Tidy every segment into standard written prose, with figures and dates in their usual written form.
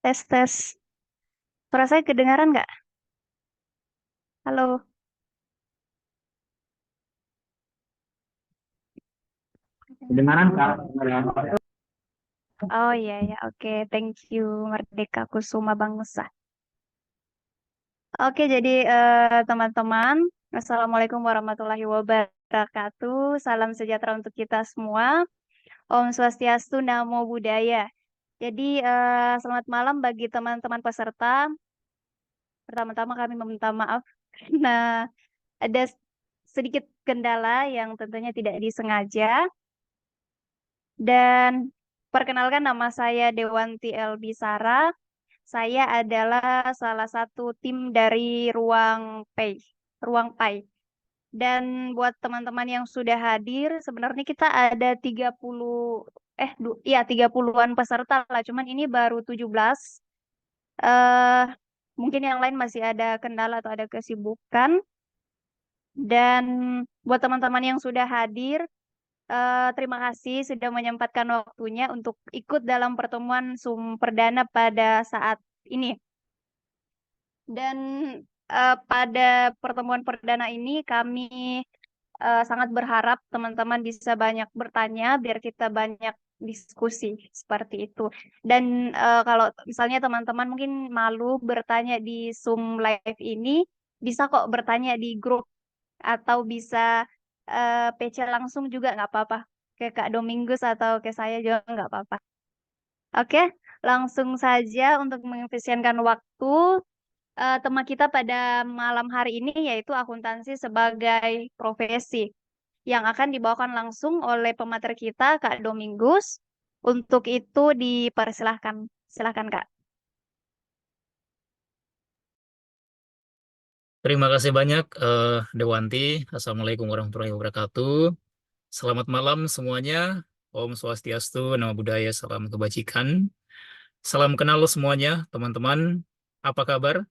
Tes, tes. Suara saya kedengaran nggak? Halo. Kedengaran Kak? Oh iya, ya. Oke. Thank you, Merdeka Kusuma Bangsa. Oke, jadi teman-teman, Assalamualaikum warahmatullahi wabarakatuh. Salam sejahtera untuk kita semua. Om Swastiastu, Namo Buddhaya. Jadi, selamat malam bagi teman-teman peserta. Pertama-tama kami meminta maaf karena ada sedikit kendala yang tentunya tidak disengaja. Dan perkenalkan, nama saya Dewanti Elbisara. Saya adalah salah satu tim dari Ruang PAI. Dan buat teman-teman yang sudah hadir, sebenarnya kita ada 30-an peserta lah. Cuman ini baru 17. Eh Mungkin yang lain masih ada kendala atau ada kesibukan. Dan buat teman-teman yang sudah hadir, terima kasih sudah menyempatkan waktunya untuk ikut dalam pertemuan Zoom perdana pada saat ini. Dan pada pertemuan perdana ini kami sangat berharap teman-teman bisa banyak bertanya biar kita banyak diskusi seperti itu. Dan kalau misalnya teman-teman mungkin malu bertanya di Zoom live ini, bisa kok bertanya di grup atau bisa PC langsung juga nggak apa-apa. Ke Kak Domingus atau ke saya juga nggak apa-apa. Oke, langsung saja untuk mengefisienkan waktu. Tema kita pada malam hari ini yaitu akuntansi sebagai profesi yang akan dibawakan langsung oleh pemateri kita, Kak Domingus. Untuk itu dipersilahkan. Silahkan, Kak. Terima kasih banyak Dewanti. Assalamualaikum warahmatullahi wabarakatuh. Selamat malam semuanya. Om Swastiastu, Namo Buddhaya, salam kebajikan. Salam kenal semuanya, teman-teman. Apa kabar?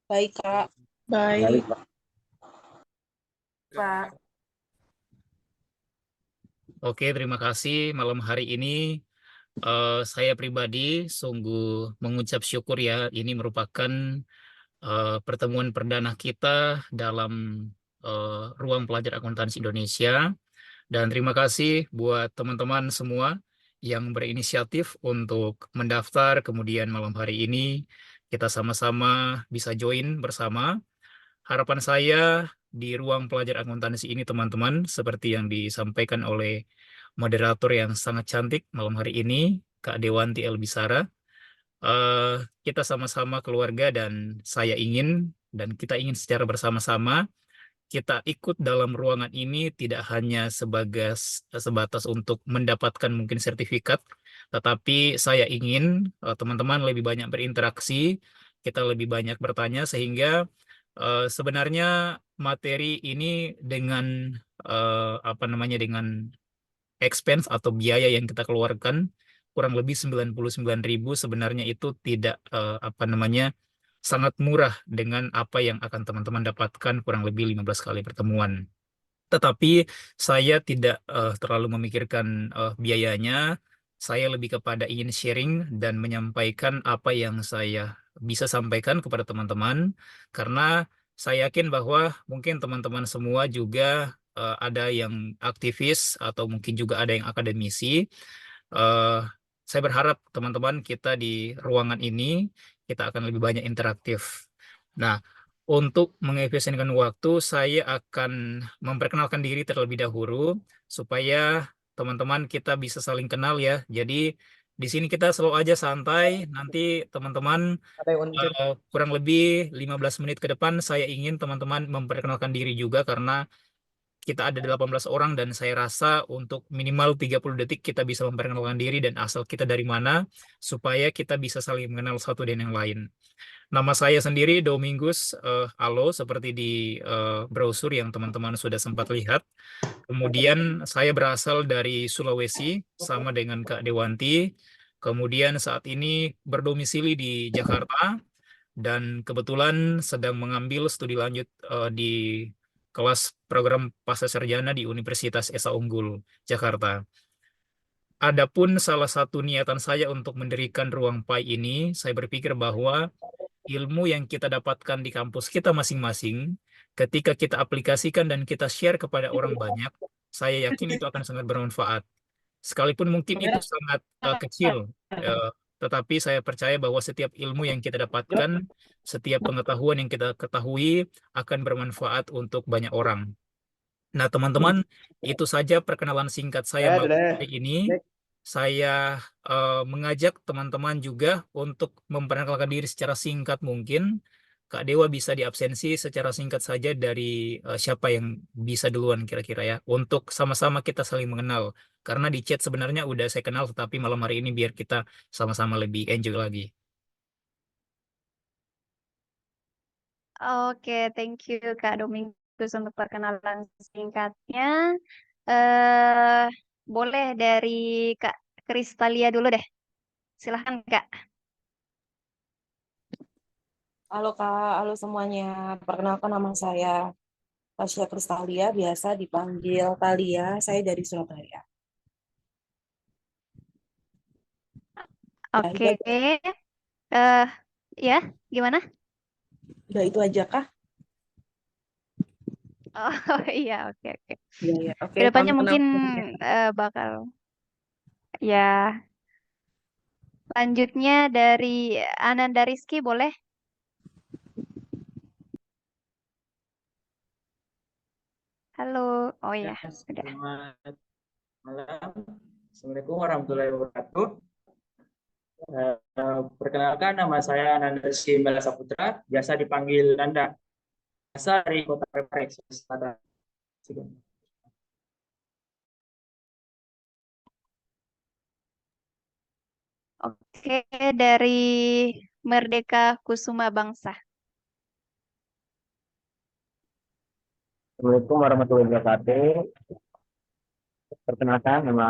Baik, Kak. Baik, Pak. Oke, terima kasih. Malam hari ini saya pribadi sungguh mengucap syukur ya. Ini merupakan pertemuan perdana kita dalam Ruang Pelajar Akuntansi Indonesia. Dan terima kasih buat teman-teman semua yang berinisiatif untuk mendaftar. Kemudian malam hari ini kita sama-sama bisa join bersama. Harapan saya di ruang pelajar akuntansi ini teman-teman, seperti yang disampaikan oleh moderator yang sangat cantik malam hari ini, Kak Dewanti Elbisara. eh, kita sama-sama keluarga dan saya ingin dan kita ingin secara bersama-sama kita ikut dalam ruangan ini tidak hanya sebatas untuk mendapatkan mungkin sertifikat, tetapi saya ingin teman-teman lebih banyak berinteraksi, kita lebih banyak bertanya sehingga sebenarnya materi ini dengan apa namanya dengan expense atau biaya yang kita keluarkan kurang lebih 99.000 sebenarnya itu tidak apa namanya sangat murah dengan apa yang akan teman-teman dapatkan kurang lebih 15 kali pertemuan. Tetapi saya tidak terlalu memikirkan biayanya. Saya lebih kepada ingin sharing dan menyampaikan apa yang saya bisa sampaikan kepada teman-teman. Karena saya yakin bahwa mungkin teman-teman semua juga ada yang aktivis atau mungkin juga ada yang akademisi. Eh, saya berharap teman-teman kita di ruangan ini kita akan lebih banyak interaktif. Nah, untuk mengefisienkan waktu, saya akan memperkenalkan diri terlebih dahulu supaya teman-teman kita bisa saling kenal ya. Jadi di sini kita selalu aja santai. Nanti teman-teman kurang lebih 15 menit ke depan saya ingin teman-teman memperkenalkan diri juga karena kita ada 18 orang dan saya rasa untuk minimal 30 detik kita bisa memperkenalkan diri dan asal kita dari mana supaya kita bisa saling mengenal satu dan yang lain. Nama saya sendiri Domingus Alo seperti di brosur yang teman-teman sudah sempat lihat. Kemudian saya berasal dari Sulawesi sama dengan Kak Dewanti. Kemudian saat ini berdomisili di Jakarta dan kebetulan sedang mengambil studi lanjut di kelas program pasca sarjana di Universitas Esa Unggul Jakarta. adapun salah satu niatan saya untuk mendirikan ruang Pai ini, saya berpikir bahwa ilmu yang kita dapatkan di kampus kita masing-masing, ketika kita aplikasikan dan kita share kepada orang banyak, saya yakin itu akan sangat bermanfaat. Sekalipun mungkin itu sangat kecil, eh, tetapi saya percaya bahwa setiap ilmu yang kita dapatkan, setiap pengetahuan yang kita ketahui akan bermanfaat untuk banyak orang. Nah, teman-teman, itu saja perkenalan singkat saya malam hari ini. Saya mengajak teman-teman juga untuk memperkenalkan diri secara singkat mungkin. Kak Dewa bisa diabsensi secara singkat saja dari siapa yang bisa duluan kira-kira ya. Untuk sama-sama kita saling mengenal. Karena di chat sebenarnya udah saya kenal, tetapi malam hari ini biar kita sama-sama lebih enjoy lagi. Oke, thank you Kak Dominggus untuk perkenalan singkatnya. eh Boleh dari Kak Kristalia dulu deh. Silahkan Kak. Halo Kak, halo semuanya. Perkenalkan nama saya Tasya Kristalia, biasa dipanggil Talia. Saya dari Surabaya. Ya, Oke. eh Ya, gimana? udah itu aja Kak? Oh iya, oke oke. Iya, ya. Oke, salam Kedepannya kenal. mungkin bakal ya. Lanjutnya dari Ananda Rizky boleh? Halo. Oh Ya, ya, sudah. selamat malam. Assalamualaikum warahmatullahi wabarakatuh. Perkenalkan nama saya Nanda Rizky Mela Saputra, biasa dipanggil Nanda. Asal dari Kota Parepare, Sulawesi Selatan. Oke, dari Merdeka Kusuma Bangsa. Assalamualaikum warahmatullahi wabarakatuh. Perkenalkan, nama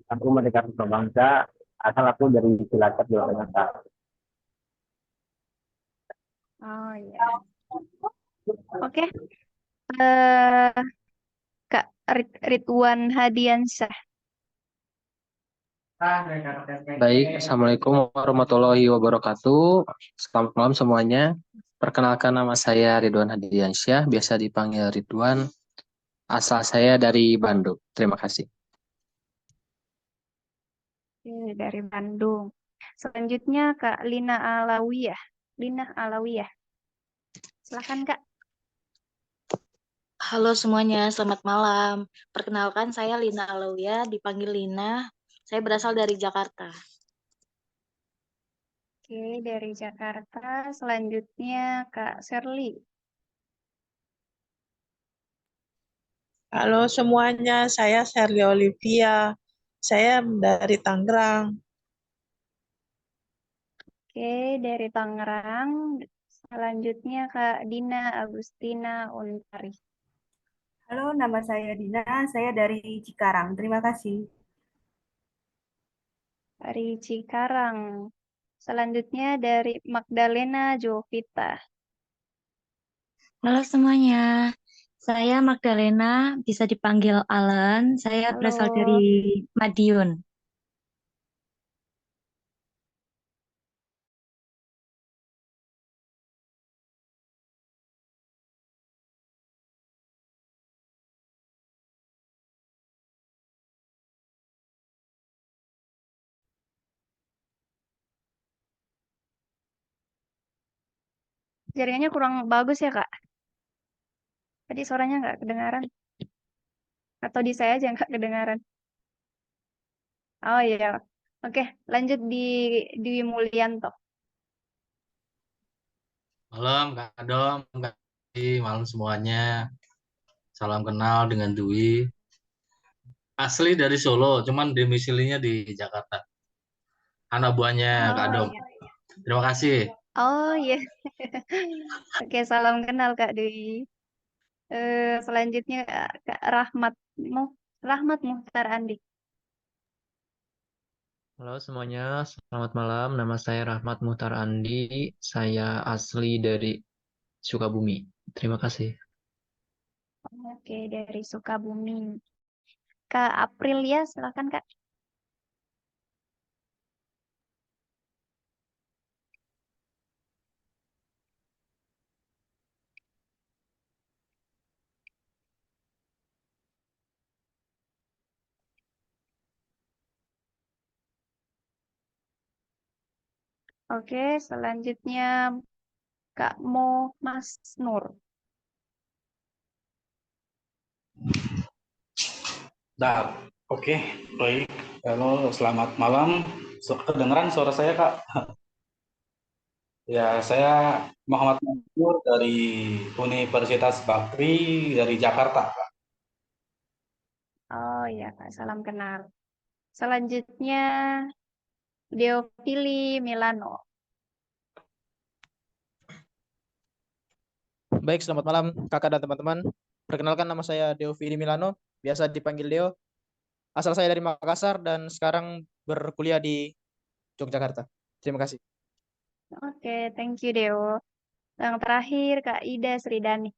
aku Merdeka Puspa Bangsa. Asal aku dari Cilacap, Jawa Tengah. Oh ya. Oke. eh Kak Ridwan Hadiansyah. Baik, Assalamualaikum warahmatullahi wabarakatuh. Selamat malam semuanya. Perkenalkan nama saya Ridwan Hadiansyah, biasa dipanggil Ridwan. Asal saya dari Bandung. Terima kasih. Oke, dari Bandung. Selanjutnya Kak Lina Alawiyah. Lina Alawiyah. Silakan Kak. Halo semuanya, selamat malam. Perkenalkan saya Lina Alawia, dipanggil Lina. Saya berasal dari Jakarta. Oke, dari Jakarta. Selanjutnya Kak Serly. Halo semuanya, saya Sherly Olivia. Saya dari Tangerang. Oke, dari Tangerang. Selanjutnya Kak Dina Agustina Untari. Halo, nama saya Dina. Saya dari Cikarang. Terima kasih. Dari Cikarang. Selanjutnya dari Magdalena Jovita. Halo semuanya, saya Magdalena, bisa dipanggil Alan. Saya berasal dari Halo. Madiun. Jaringannya kurang bagus ya, Kak? Tadi suaranya nggak kedengaran. Atau di saya aja nggak kedengaran. Oh iya. Oke, lanjut di Dwi Mulyanto. Malam Kak Dom, Kak Dwi, malam semuanya. Salam kenal dengan Dwi. Asli dari Solo, cuman domisilinya di Jakarta. Anak buahnya Kak Oh Dom. iya. Terima kasih. Oh iya. Oke, salam kenal Kak Dwi. Selanjutnya Kak Rahmat Muhtar Andi. Halo semuanya, selamat malam. Nama saya Rahmat Muhtar Andi. Saya asli dari Sukabumi. Terima kasih. Oke, dari Sukabumi. Kak Aprilia, silakan Kak. Oke, selanjutnya Kak Mas Nur. Oke, baik. Halo, selamat malam. Kedengeran suara saya, Kak? Ya, saya Muhammad Mansur dari Universitas Bakri dari Jakarta, Kak. Oh iya Kak, salam kenal. Selanjutnya Deofili Milano. Baik, selamat malam kakak dan teman-teman. Perkenalkan, nama saya Deovi Milano, biasa dipanggil Deo. Asal saya dari Makassar dan sekarang berkuliah di Yogyakarta. Terima kasih. Oke, thank you Deo. Yang terakhir Kak Ida Sridani.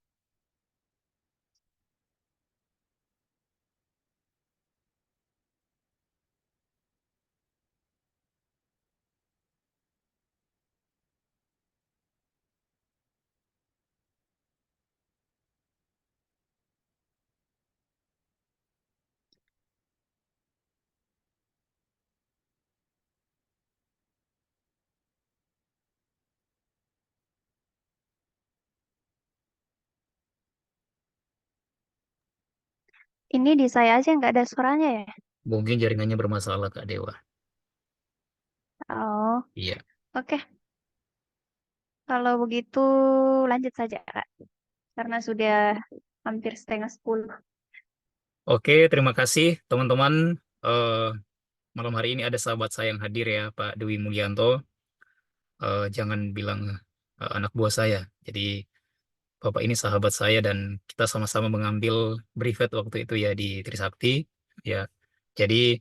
Ini di saya aja nggak ada suaranya ya? Mungkin jaringannya bermasalah, Kak Dewa. Oh, Iya. oke. Kalau begitu lanjut saja Kak. Karena sudah hampir 9:30. Oke, terima kasih teman-teman. Eh, malam hari ini ada sahabat saya yang hadir ya, Pak Dewi Mulyanto. Jangan bilang anak buah saya. Jadi Bapak ini sahabat saya dan kita sama-sama mengambil privat waktu itu ya di Trisakti. Ya, jadi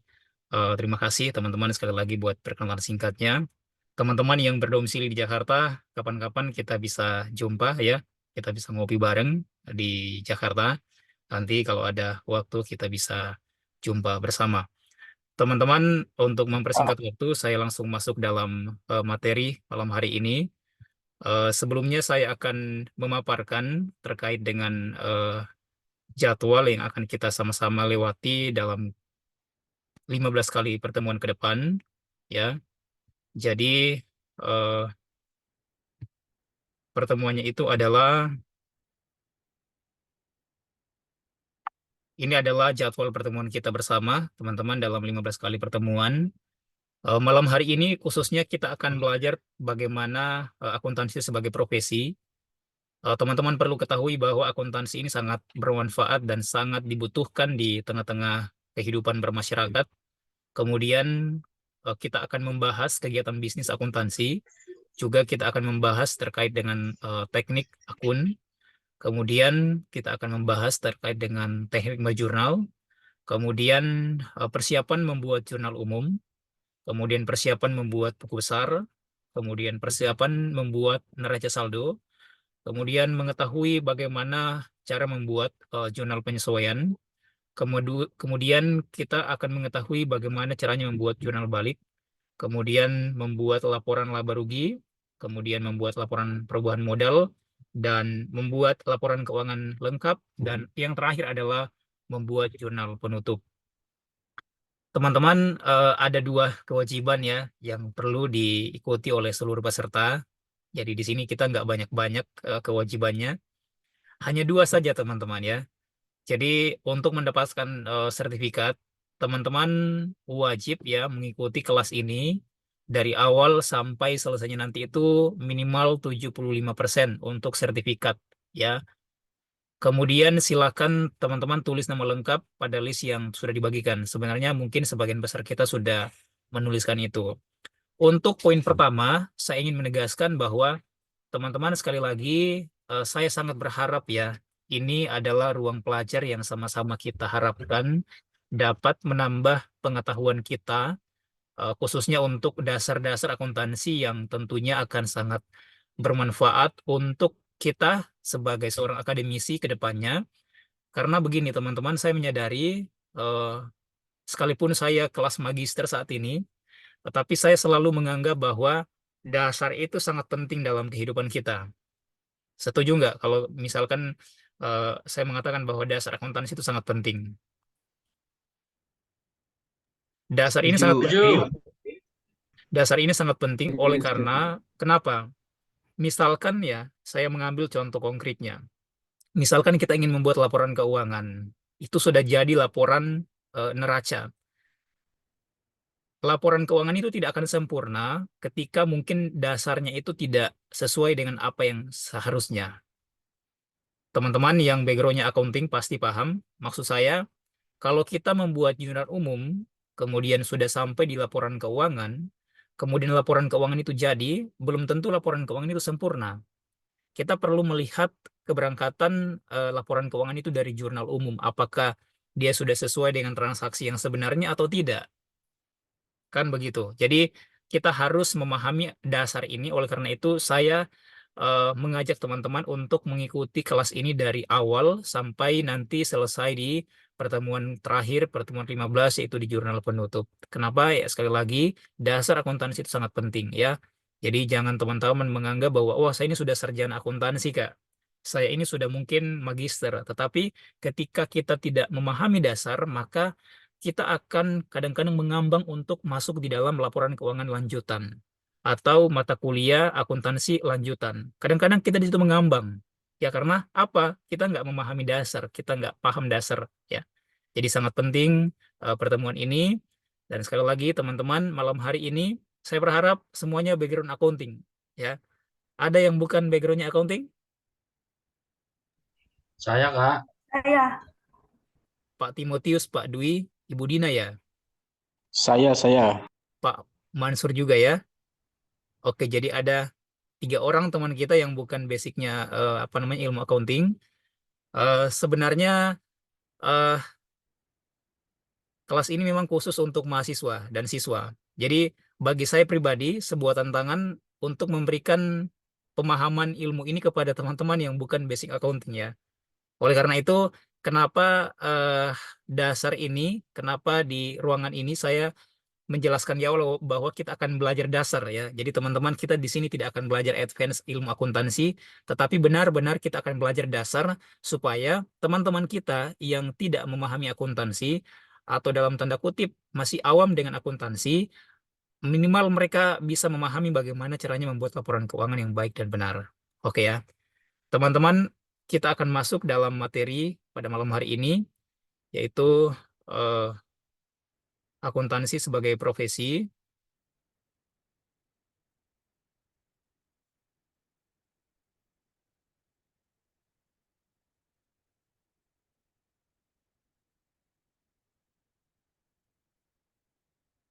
terima kasih teman-teman sekali lagi buat perkenalan singkatnya. Teman-teman yang berdomisili di Jakarta, kapan-kapan kita bisa jumpa ya. Kita bisa ngopi bareng di Jakarta. Nanti kalau ada waktu kita bisa jumpa bersama. Teman-teman, untuk mempersingkat waktu, saya langsung masuk dalam materi malam hari ini. Sebelumnya saya akan memaparkan terkait dengan jadwal yang akan kita sama-sama lewati dalam 15 kali pertemuan ke depan. Ya, jadi eh, pertemuannya itu adalah ini adalah jadwal pertemuan kita bersama, teman-teman, dalam 15 kali pertemuan. Malam hari ini khususnya kita akan belajar bagaimana akuntansi sebagai profesi. Teman-teman perlu ketahui bahwa akuntansi ini sangat bermanfaat dan sangat dibutuhkan di tengah-tengah kehidupan bermasyarakat. Kemudian kita akan membahas kegiatan bisnis akuntansi. Juga kita akan membahas terkait dengan teknik akun. Kemudian kita akan membahas terkait dengan teknik menjurnal. Kemudian persiapan membuat jurnal umum. Kemudian persiapan membuat buku besar. Kemudian persiapan membuat neraca saldo. Kemudian mengetahui bagaimana cara membuat jurnal penyesuaian. Kemudian kita akan mengetahui bagaimana caranya membuat jurnal balik. Kemudian membuat laporan laba rugi. Kemudian membuat laporan perubahan modal. Dan membuat laporan keuangan lengkap. Dan yang terakhir adalah membuat jurnal penutup. Teman-teman, ada 2 kewajiban ya yang perlu diikuti oleh seluruh peserta. Jadi di sini kita nggak banyak-banyak kewajibannya. Hanya 2 saja teman-teman ya. Jadi untuk mendapatkan sertifikat, teman-teman wajib ya mengikuti kelas ini dari awal sampai selesainya nanti itu minimal 75% untuk sertifikat ya. Kemudian silakan teman-teman tulis nama lengkap pada list yang sudah dibagikan. Sebenarnya mungkin sebagian besar kita sudah menuliskan itu. Untuk poin pertama, saya ingin menegaskan bahwa teman-teman sekali lagi saya sangat berharap ya, ini adalah ruang pelajar yang sama-sama kita harapkan dapat menambah pengetahuan kita, khususnya untuk dasar-dasar akuntansi yang tentunya akan sangat bermanfaat untuk kita sebagai seorang akademisi ke depannya. Karena begini teman-teman, saya menyadari sekalipun saya kelas magister saat ini, tetapi saya selalu menganggap bahwa dasar itu sangat penting dalam kehidupan kita. Setuju nggak kalau misalkan saya mengatakan bahwa dasar akuntansi itu sangat penting? Dasar ini sangat Setuju. penting. Dasar ini sangat penting oleh karena kenapa? Misalkan ya, saya mengambil contoh konkretnya. Misalkan kita ingin membuat laporan keuangan, itu sudah jadi laporan neraca. Laporan keuangan itu tidak akan sempurna ketika mungkin dasarnya itu tidak sesuai dengan apa yang seharusnya. Teman-teman yang background-nya accounting pasti paham. Maksud saya, kalau kita membuat jurnal umum, kemudian sudah sampai di laporan keuangan, kemudian laporan keuangan itu jadi, belum tentu laporan keuangan itu sempurna. Kita perlu melihat keberangkatan laporan keuangan itu dari jurnal umum. Apakah dia sudah sesuai dengan transaksi yang sebenarnya atau tidak. Kan begitu. Jadi kita harus memahami dasar ini. Oleh karena itu saya mengajak teman-teman untuk mengikuti kelas ini dari awal sampai nanti selesai di pertemuan terakhir, pertemuan 15, yaitu di jurnal penutup. Kenapa? Ya sekali lagi, dasar akuntansi itu sangat penting ya. Jadi jangan teman-teman menganggap bahwa, wah saya ini sudah sarjana akuntansi Kak. Saya ini sudah mungkin magister. Tetapi ketika kita tidak memahami dasar, maka kita akan kadang-kadang mengambang untuk masuk di dalam laporan keuangan lanjutan atau mata kuliah akuntansi lanjutan. Kadang-kadang kita di situ mengambang. Ya karena apa? Kita nggak memahami dasar, kita nggak paham dasar. Ya, jadi sangat penting pertemuan ini. Dan sekali lagi teman-teman, malam hari ini saya berharap semuanya background accounting. Ya, ada yang bukan backgroundnya accounting? Saya, Kak. Saya. Pak Timotius, Pak Dwi, Ibu Dina ya? Saya. Pak Mansur juga ya? Oke, jadi ada 3 orang teman kita yang bukan basicnya ilmu accounting. Sebenarnya kelas ini memang khusus untuk mahasiswa dan siswa. Jadi bagi saya pribadi sebuah tantangan untuk memberikan pemahaman ilmu ini kepada teman-teman yang bukan basic accounting ya. Oleh karena itu, kenapa dasar ini, kenapa di ruangan ini saya menjelaskan di awal bahwa kita akan belajar dasar ya. Jadi teman-teman kita di sini tidak akan belajar advance ilmu akuntansi, tetapi benar-benar kita akan belajar dasar supaya teman-teman kita yang tidak memahami akuntansi atau dalam tanda kutip masih awam dengan akuntansi, minimal mereka bisa memahami bagaimana caranya membuat laporan keuangan yang baik dan benar. Oke ya. Teman-teman, kita akan masuk dalam materi pada malam hari ini, yaitu akuntansi sebagai profesi.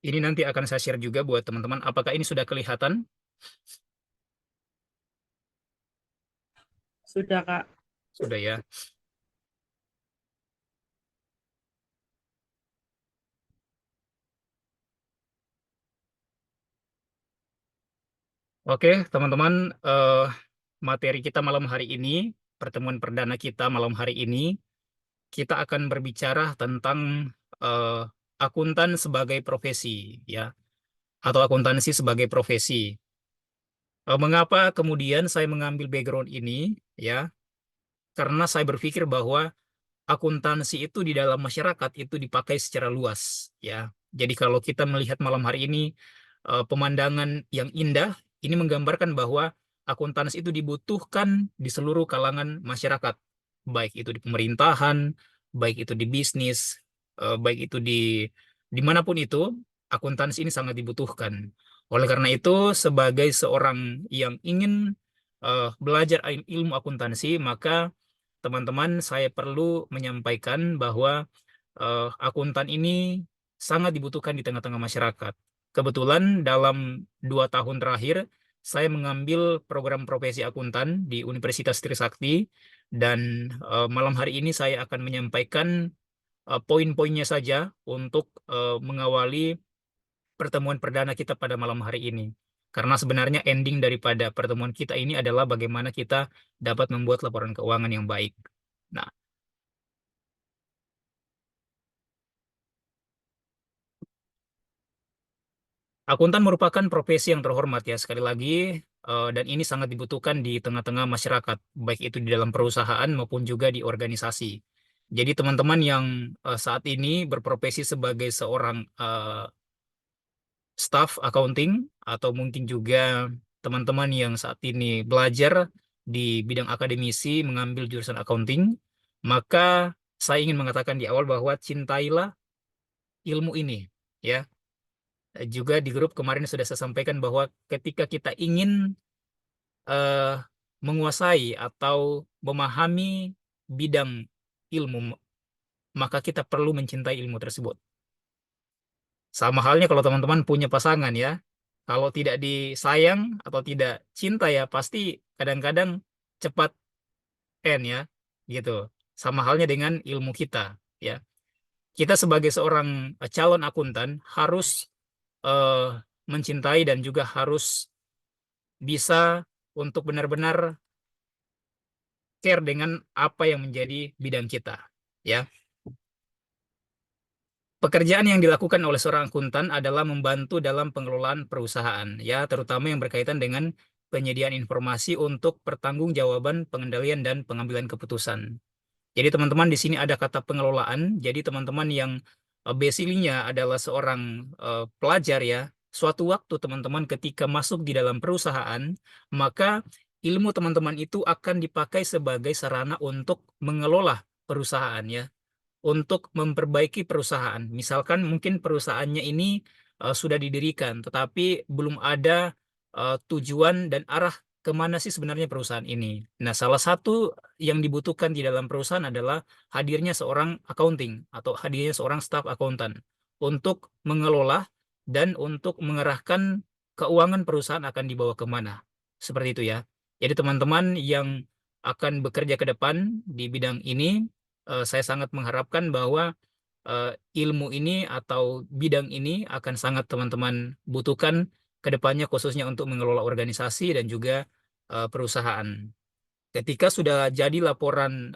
Ini nanti akan saya share juga buat teman-teman. Apakah ini sudah kelihatan? Sudah, Kak. Sudah ya. Oke, teman-teman, materi kita malam hari ini, pertemuan perdana kita malam hari ini, kita akan berbicara tentang akuntan sebagai profesi, ya, atau akuntansi sebagai profesi. Mengapa kemudian saya mengambil background ini, ya? Karena saya berpikir bahwa akuntansi itu di dalam masyarakat itu dipakai secara luas, ya. Jadi kalau kita melihat malam hari ini pemandangan yang indah, ini menggambarkan bahwa akuntansi itu dibutuhkan di seluruh kalangan masyarakat, baik itu di pemerintahan, baik itu di bisnis, baik itu di dimanapun itu, akuntansi ini sangat dibutuhkan. Oleh karena itu, sebagai seorang yang ingin belajar ilmu akuntansi, maka teman-teman saya perlu menyampaikan bahwa akuntan ini sangat dibutuhkan di tengah-tengah masyarakat. Kebetulan dalam 2 tahun terakhir, saya mengambil program profesi akuntan di Universitas Trisakti, dan malam hari ini saya akan menyampaikan poin-poinnya saja untuk mengawali pertemuan perdana kita pada malam hari ini. Karena sebenarnya ending daripada pertemuan kita ini adalah bagaimana kita dapat membuat laporan keuangan yang baik. Nah, akuntan merupakan profesi yang terhormat ya, sekali lagi, dan ini sangat dibutuhkan di tengah-tengah masyarakat, baik itu di dalam perusahaan maupun juga di organisasi. Jadi teman-teman yang saat ini berprofesi sebagai seorang staff accounting atau mungkin juga teman-teman yang saat ini belajar di bidang akademisi mengambil jurusan accounting, maka saya ingin mengatakan di awal bahwa cintailah ilmu ini, ya. Juga di grup kemarin sudah saya sampaikan bahwa ketika kita ingin menguasai atau memahami bidang ilmu, maka kita perlu mencintai ilmu tersebut. Sama halnya kalau teman-teman punya pasangan, ya. Kalau tidak disayang atau tidak cinta, ya pasti kadang-kadang cepat end, ya, gitu. Sama halnya dengan ilmu kita, ya. Kita sebagai seorang calon akuntan harus mencintai dan juga harus bisa untuk benar-benar care dengan apa yang menjadi bidang kita, ya. Pekerjaan yang dilakukan oleh seorang akuntan adalah membantu dalam pengelolaan perusahaan, ya, terutama yang berkaitan dengan penyediaan informasi untuk pertanggungjawaban, pengendalian, dan pengambilan keputusan. Jadi teman-teman di sini ada kata pengelolaan. Jadi teman-teman yang basically-nya adalah seorang pelajar, ya, suatu waktu teman-teman ketika masuk di dalam perusahaan, maka ilmu teman-teman itu akan dipakai sebagai sarana untuk mengelola perusahaan, ya, untuk memperbaiki perusahaan. Misalkan mungkin perusahaannya ini sudah didirikan, tetapi belum ada tujuan dan arah kemana sih sebenarnya perusahaan ini. Nah, salah satu yang dibutuhkan di dalam perusahaan adalah hadirnya seorang accounting atau hadirnya seorang staff akuntan untuk mengelola dan untuk mengerahkan keuangan perusahaan akan dibawa kemana. Seperti itu, ya. Jadi teman-teman yang akan bekerja ke depan di bidang ini, saya sangat mengharapkan bahwa ilmu ini atau bidang ini akan sangat teman-teman butuhkan ke depannya, khususnya untuk mengelola organisasi dan juga perusahaan. Ketika sudah jadi laporan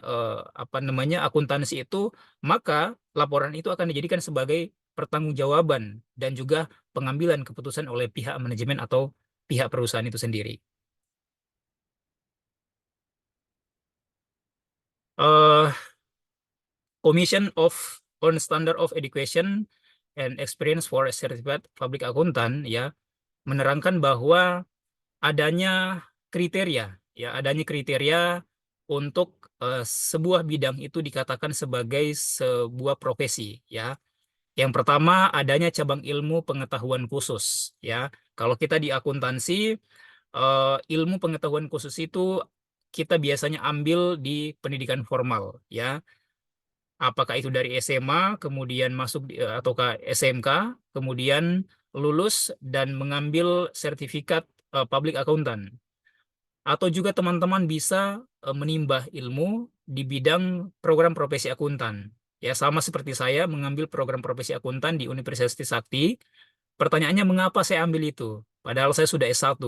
akuntansi itu, maka laporan itu akan dijadikan sebagai pertanggungjawaban dan juga pengambilan keputusan oleh pihak manajemen atau pihak perusahaan itu sendiri. Commission on Standard of Education and Experience for a Certified Public Accountant, ya, menerangkan bahwa adanya kriteria, ya, adanya kriteria untuk sebuah bidang itu dikatakan sebagai sebuah profesi, ya. Yang pertama, adanya cabang ilmu pengetahuan khusus, ya. Kalau kita di akuntansi, ilmu pengetahuan khusus itu kita biasanya ambil di pendidikan formal, ya. Apakah itu dari SMA, kemudian masuk atau ke SMK, kemudian lulus dan mengambil sertifikat public accountant. Atau juga teman-teman bisa menimba ilmu di bidang program profesi akuntan. Ya, sama seperti saya mengambil program profesi akuntan di Universitas Trisakti. Pertanyaannya, mengapa saya ambil itu? Padahal saya sudah S1,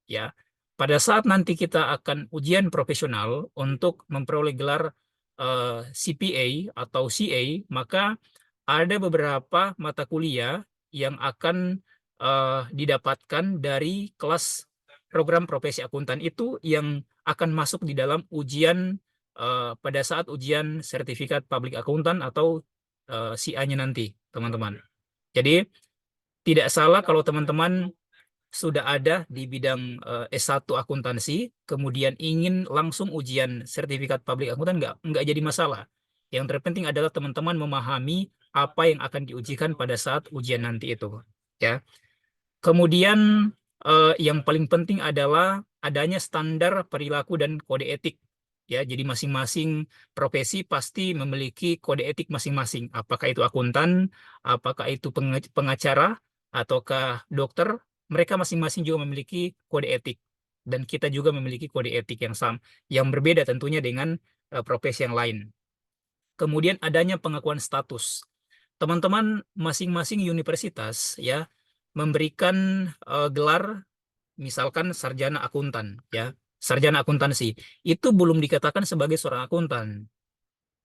ya. Pada saat nanti kita akan ujian profesional untuk memperoleh gelar CPA atau CA, maka ada beberapa mata kuliah yang akan didapatkan dari kelas program profesi akuntan itu yang akan masuk di dalam ujian pada saat ujian sertifikat public accountant atau CA-nya nanti, teman-teman. Jadi tidak salah kalau teman-teman sudah ada di bidang S1 akuntansi, kemudian ingin langsung ujian sertifikat public accountant, nggak jadi masalah. Yang terpenting adalah teman-teman memahami apa yang akan diujikan pada saat ujian nanti itu, ya. Kemudian yang paling penting adalah adanya standar perilaku dan kode etik, ya. Jadi masing-masing profesi pasti memiliki kode etik masing-masing. Apakah itu akuntan, apakah itu pengacara, ataukah dokter, mereka masing-masing juga memiliki kode etik. Dan kita juga memiliki kode etik yang sama, yang berbeda tentunya dengan profesi yang lain. Kemudian adanya pengakuan status. Teman-teman masing-masing universitas, ya, memberikan gelar misalkan sarjana akuntan, ya, sarjana akuntansi. Itu belum dikatakan sebagai seorang akuntan.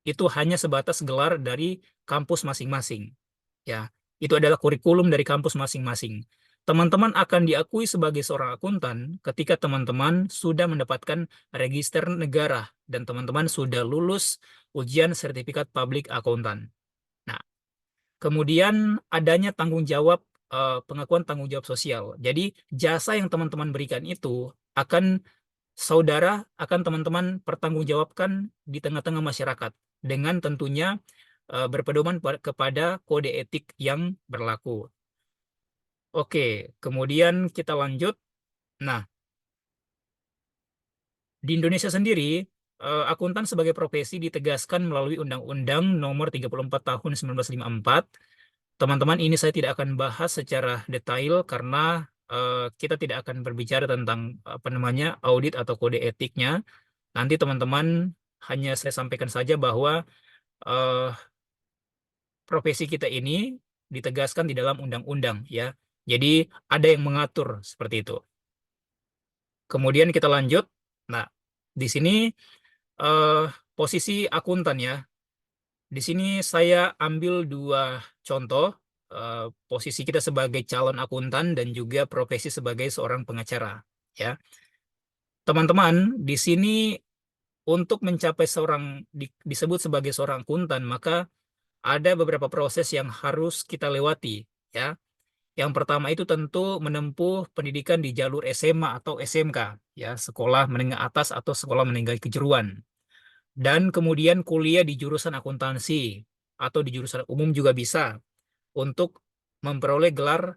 Itu hanya sebatas gelar dari kampus masing-masing, ya. Itu adalah kurikulum dari kampus masing-masing. Teman-teman akan diakui sebagai seorang akuntan ketika teman-teman sudah mendapatkan register negara dan teman-teman sudah lulus ujian sertifikat public accountant. Nah, kemudian adanya tanggung jawab pengakuan tanggung jawab sosial. Jadi jasa yang teman-teman berikan itu akan teman-teman pertanggungjawabkan di tengah-tengah masyarakat dengan tentunya berpedoman kepada kode etik yang berlaku. Oke, kemudian kita lanjut. Nah, di Indonesia sendiri, akuntan sebagai profesi ditegaskan melalui Undang-Undang Nomor 34 Tahun 1954. Teman-teman, ini saya tidak akan bahas secara detail karena kita tidak akan berbicara tentang audit atau kode etiknya. Nanti teman-teman hanya saya sampaikan saja bahwa profesi kita ini ditegaskan di dalam undang-undang, ya. Jadi ada yang mengatur seperti itu. Kemudian kita lanjut. Nah, di sini posisi akuntan, ya. Di sini saya ambil 2 contoh, posisi kita sebagai calon akuntan dan juga profesi sebagai seorang pengacara, ya. Teman-teman, di sini untuk mencapai disebut sebagai seorang akuntan, maka ada beberapa proses yang harus kita lewati, ya. Yang pertama itu tentu menempuh pendidikan di jalur SMA atau SMK, ya, sekolah menengah atas atau sekolah menengah kejuruan. Dan kemudian kuliah di jurusan akuntansi atau di jurusan umum juga bisa untuk memperoleh gelar,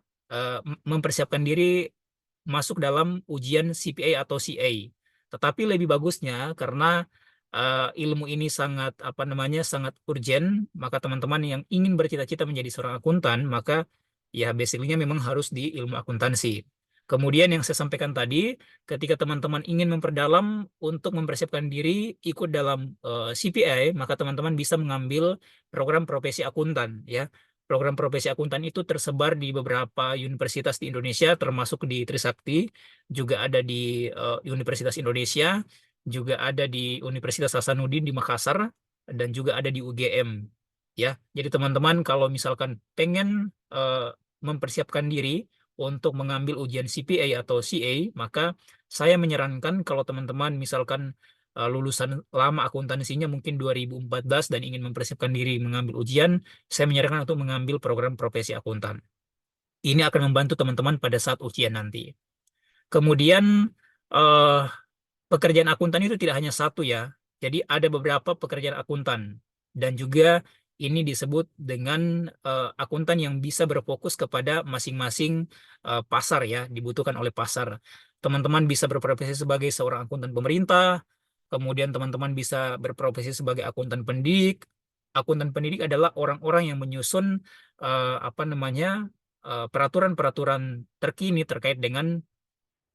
mempersiapkan diri masuk dalam ujian CPA atau CA. Tetapi lebih bagusnya karena ilmu ini sangat sangat urgent, maka teman-teman yang ingin bercita-cita menjadi seorang akuntan, maka ya basically-nya memang harus di ilmu akuntansi. Kemudian yang saya sampaikan tadi, ketika teman-teman ingin memperdalam untuk mempersiapkan diri ikut dalam CPA, maka teman-teman bisa mengambil program profesi akuntan, ya. Program profesi akuntan itu tersebar di beberapa universitas di Indonesia, termasuk di Trisakti, juga ada di Universitas Indonesia, juga ada di Universitas Hasanuddin di Makassar, dan juga ada di UGM, ya. Jadi teman-teman kalau misalkan pengen mempersiapkan diri untuk mengambil ujian CPA atau CA, maka saya menyarankan kalau teman-teman misalkan lulusan lama akuntansinya mungkin 2014 dan ingin mempersiapkan diri mengambil ujian, saya menyarankan untuk mengambil program profesi akuntan. Ini akan membantu teman-teman pada saat ujian nanti. Kemudian pekerjaan akuntan itu tidak hanya satu, ya. Jadi ada beberapa pekerjaan akuntan dan juga ini disebut dengan akuntan yang bisa berfokus kepada masing-masing pasar, ya, dibutuhkan oleh pasar. Teman-teman bisa berprofesi sebagai seorang akuntan pemerintah, kemudian teman-teman bisa berprofesi sebagai akuntan pendidik. Akuntan pendidik adalah orang-orang yang menyusun peraturan-peraturan terkini terkait dengan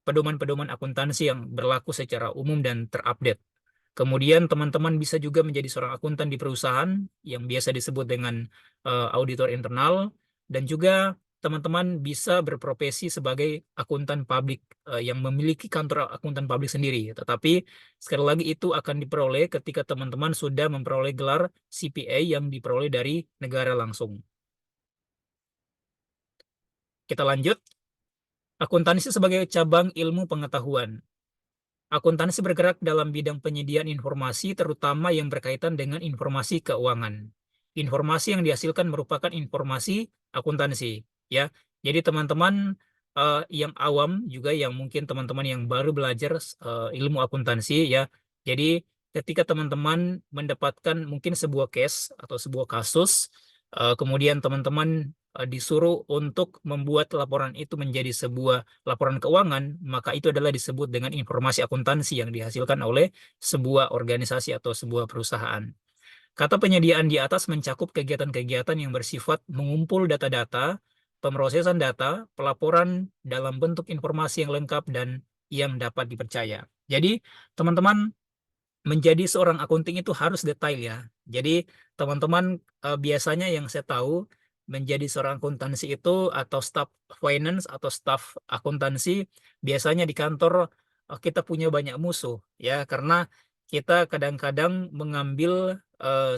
pedoman-pedoman akuntansi yang berlaku secara umum dan terupdate. Kemudian teman-teman bisa juga menjadi seorang akuntan di perusahaan yang biasa disebut dengan auditor internal, dan juga teman-teman bisa berprofesi sebagai akuntan publik yang memiliki kantor akuntan publik sendiri. Tetapi sekali lagi itu akan diperoleh ketika teman-teman sudah memperoleh gelar CPA yang diperoleh dari negara langsung. Kita lanjut. Akuntansi sebagai cabang ilmu pengetahuan. Akuntansi bergerak dalam bidang penyediaan informasi, terutama yang berkaitan dengan informasi keuangan. Informasi yang dihasilkan merupakan informasi akuntansi, ya. Jadi teman-teman yang awam juga, yang mungkin teman-teman yang baru belajar ilmu akuntansi, ya. Jadi ketika teman-teman mendapatkan mungkin sebuah case atau sebuah kasus, kemudian teman-teman disuruh untuk membuat laporan itu menjadi sebuah laporan keuangan, maka itu adalah disebut dengan informasi akuntansi yang dihasilkan oleh sebuah organisasi atau sebuah perusahaan. Kata penyediaan di atas mencakup kegiatan-kegiatan yang bersifat mengumpul data-data, pemrosesan data, pelaporan dalam bentuk informasi yang lengkap dan yang dapat dipercaya. Jadi teman-teman, menjadi seorang akunting itu harus detail, ya. Jadi teman-teman biasanya yang saya tahu menjadi seorang akuntansi itu atau staff finance atau staff akuntansi biasanya di kantor kita punya banyak musuh, ya, karena kita kadang-kadang mengambil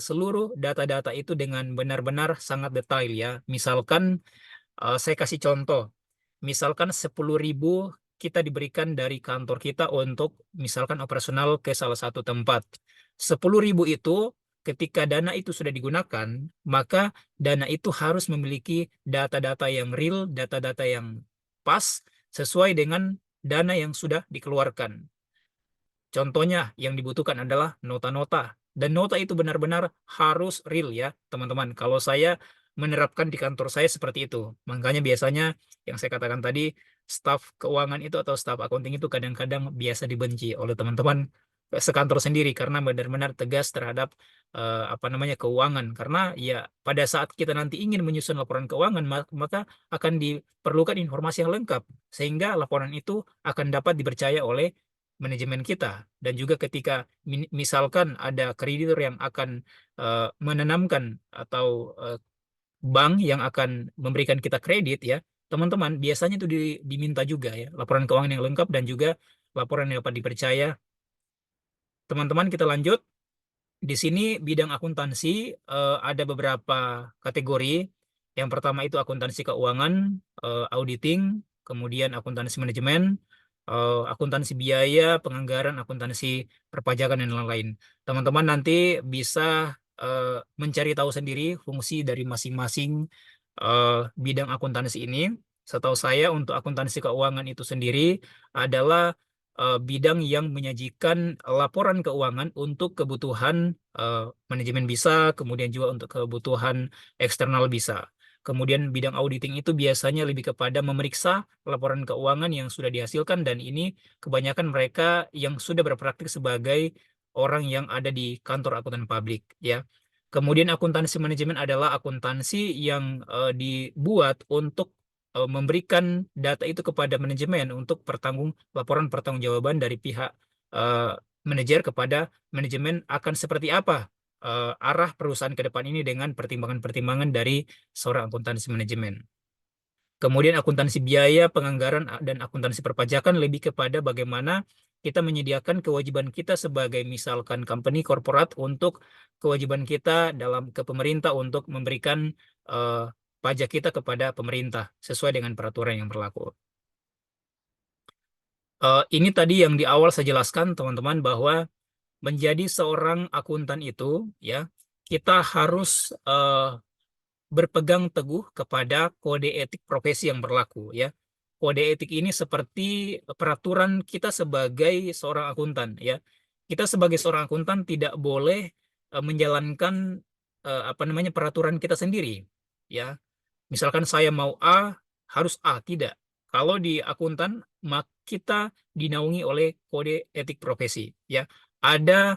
seluruh data-data itu dengan benar-benar sangat detail, ya. Misalkan saya kasih contoh, misalkan 10.000 kita diberikan dari kantor kita untuk misalkan operasional ke salah satu tempat. 10.000 itu ketika dana itu sudah digunakan, maka dana itu harus memiliki data-data yang real, data-data yang pas, sesuai dengan dana yang sudah dikeluarkan. Contohnya yang dibutuhkan adalah nota-nota. Dan nota itu benar-benar harus real ya, teman-teman. Kalau saya menerapkan di kantor saya seperti itu. Makanya biasanya yang saya katakan tadi, staf keuangan itu atau staf accounting itu kadang-kadang biasa dibenci oleh teman-teman sekantor sendiri karena benar-benar tegas terhadap keuangan. Karena ya pada saat kita nanti ingin menyusun laporan keuangan, maka akan diperlukan informasi yang lengkap sehingga laporan itu akan dapat dipercaya oleh manajemen kita. Dan juga ketika misalkan ada kreditor yang akan menanamkan atau bank yang akan memberikan kita kredit ya, teman-teman, biasanya itu diminta juga ya laporan keuangan yang lengkap dan juga laporan yang dapat dipercaya. Teman-teman, kita lanjut. Di sini bidang akuntansi ada beberapa kategori. Yang pertama itu akuntansi keuangan, auditing, kemudian akuntansi manajemen, akuntansi biaya, penganggaran, akuntansi perpajakan, dan lain-lain. Teman-teman nanti bisa mencari tahu sendiri fungsi dari masing-masing bidang akuntansi ini. Setahu saya untuk akuntansi keuangan itu sendiri adalah bidang yang menyajikan laporan keuangan untuk kebutuhan manajemen bisa, kemudian juga untuk kebutuhan eksternal bisa. Kemudian bidang auditing itu biasanya lebih kepada memeriksa laporan keuangan yang sudah dihasilkan, dan ini kebanyakan mereka yang sudah berpraktik sebagai orang yang ada di kantor akuntan publik ya. Kemudian akuntansi manajemen adalah akuntansi yang dibuat untuk memberikan data itu kepada manajemen untuk laporan pertanggungjawaban dari pihak manajer kepada manajemen akan seperti apa arah perusahaan ke depan ini dengan pertimbangan-pertimbangan dari seorang akuntansi manajemen. Kemudian akuntansi biaya, penganggaran, dan akuntansi perpajakan lebih kepada bagaimana kita menyediakan kewajiban kita sebagai misalkan company korporat untuk kewajiban kita ke pemerintah untuk memberikan pajak kita kepada pemerintah sesuai dengan peraturan yang berlaku. Ini tadi yang di awal saya jelaskan, teman-teman, bahwa menjadi seorang akuntan itu ya kita harus berpegang teguh kepada kode etik profesi yang berlaku ya. Kode etik ini seperti peraturan kita sebagai seorang akuntan ya. Kita sebagai seorang akuntan tidak boleh menjalankan peraturan kita sendiri ya. Misalkan saya mau A, harus A, tidak. Kalau di akuntan, maka kita dinaungi oleh kode etik profesi. Ya, ada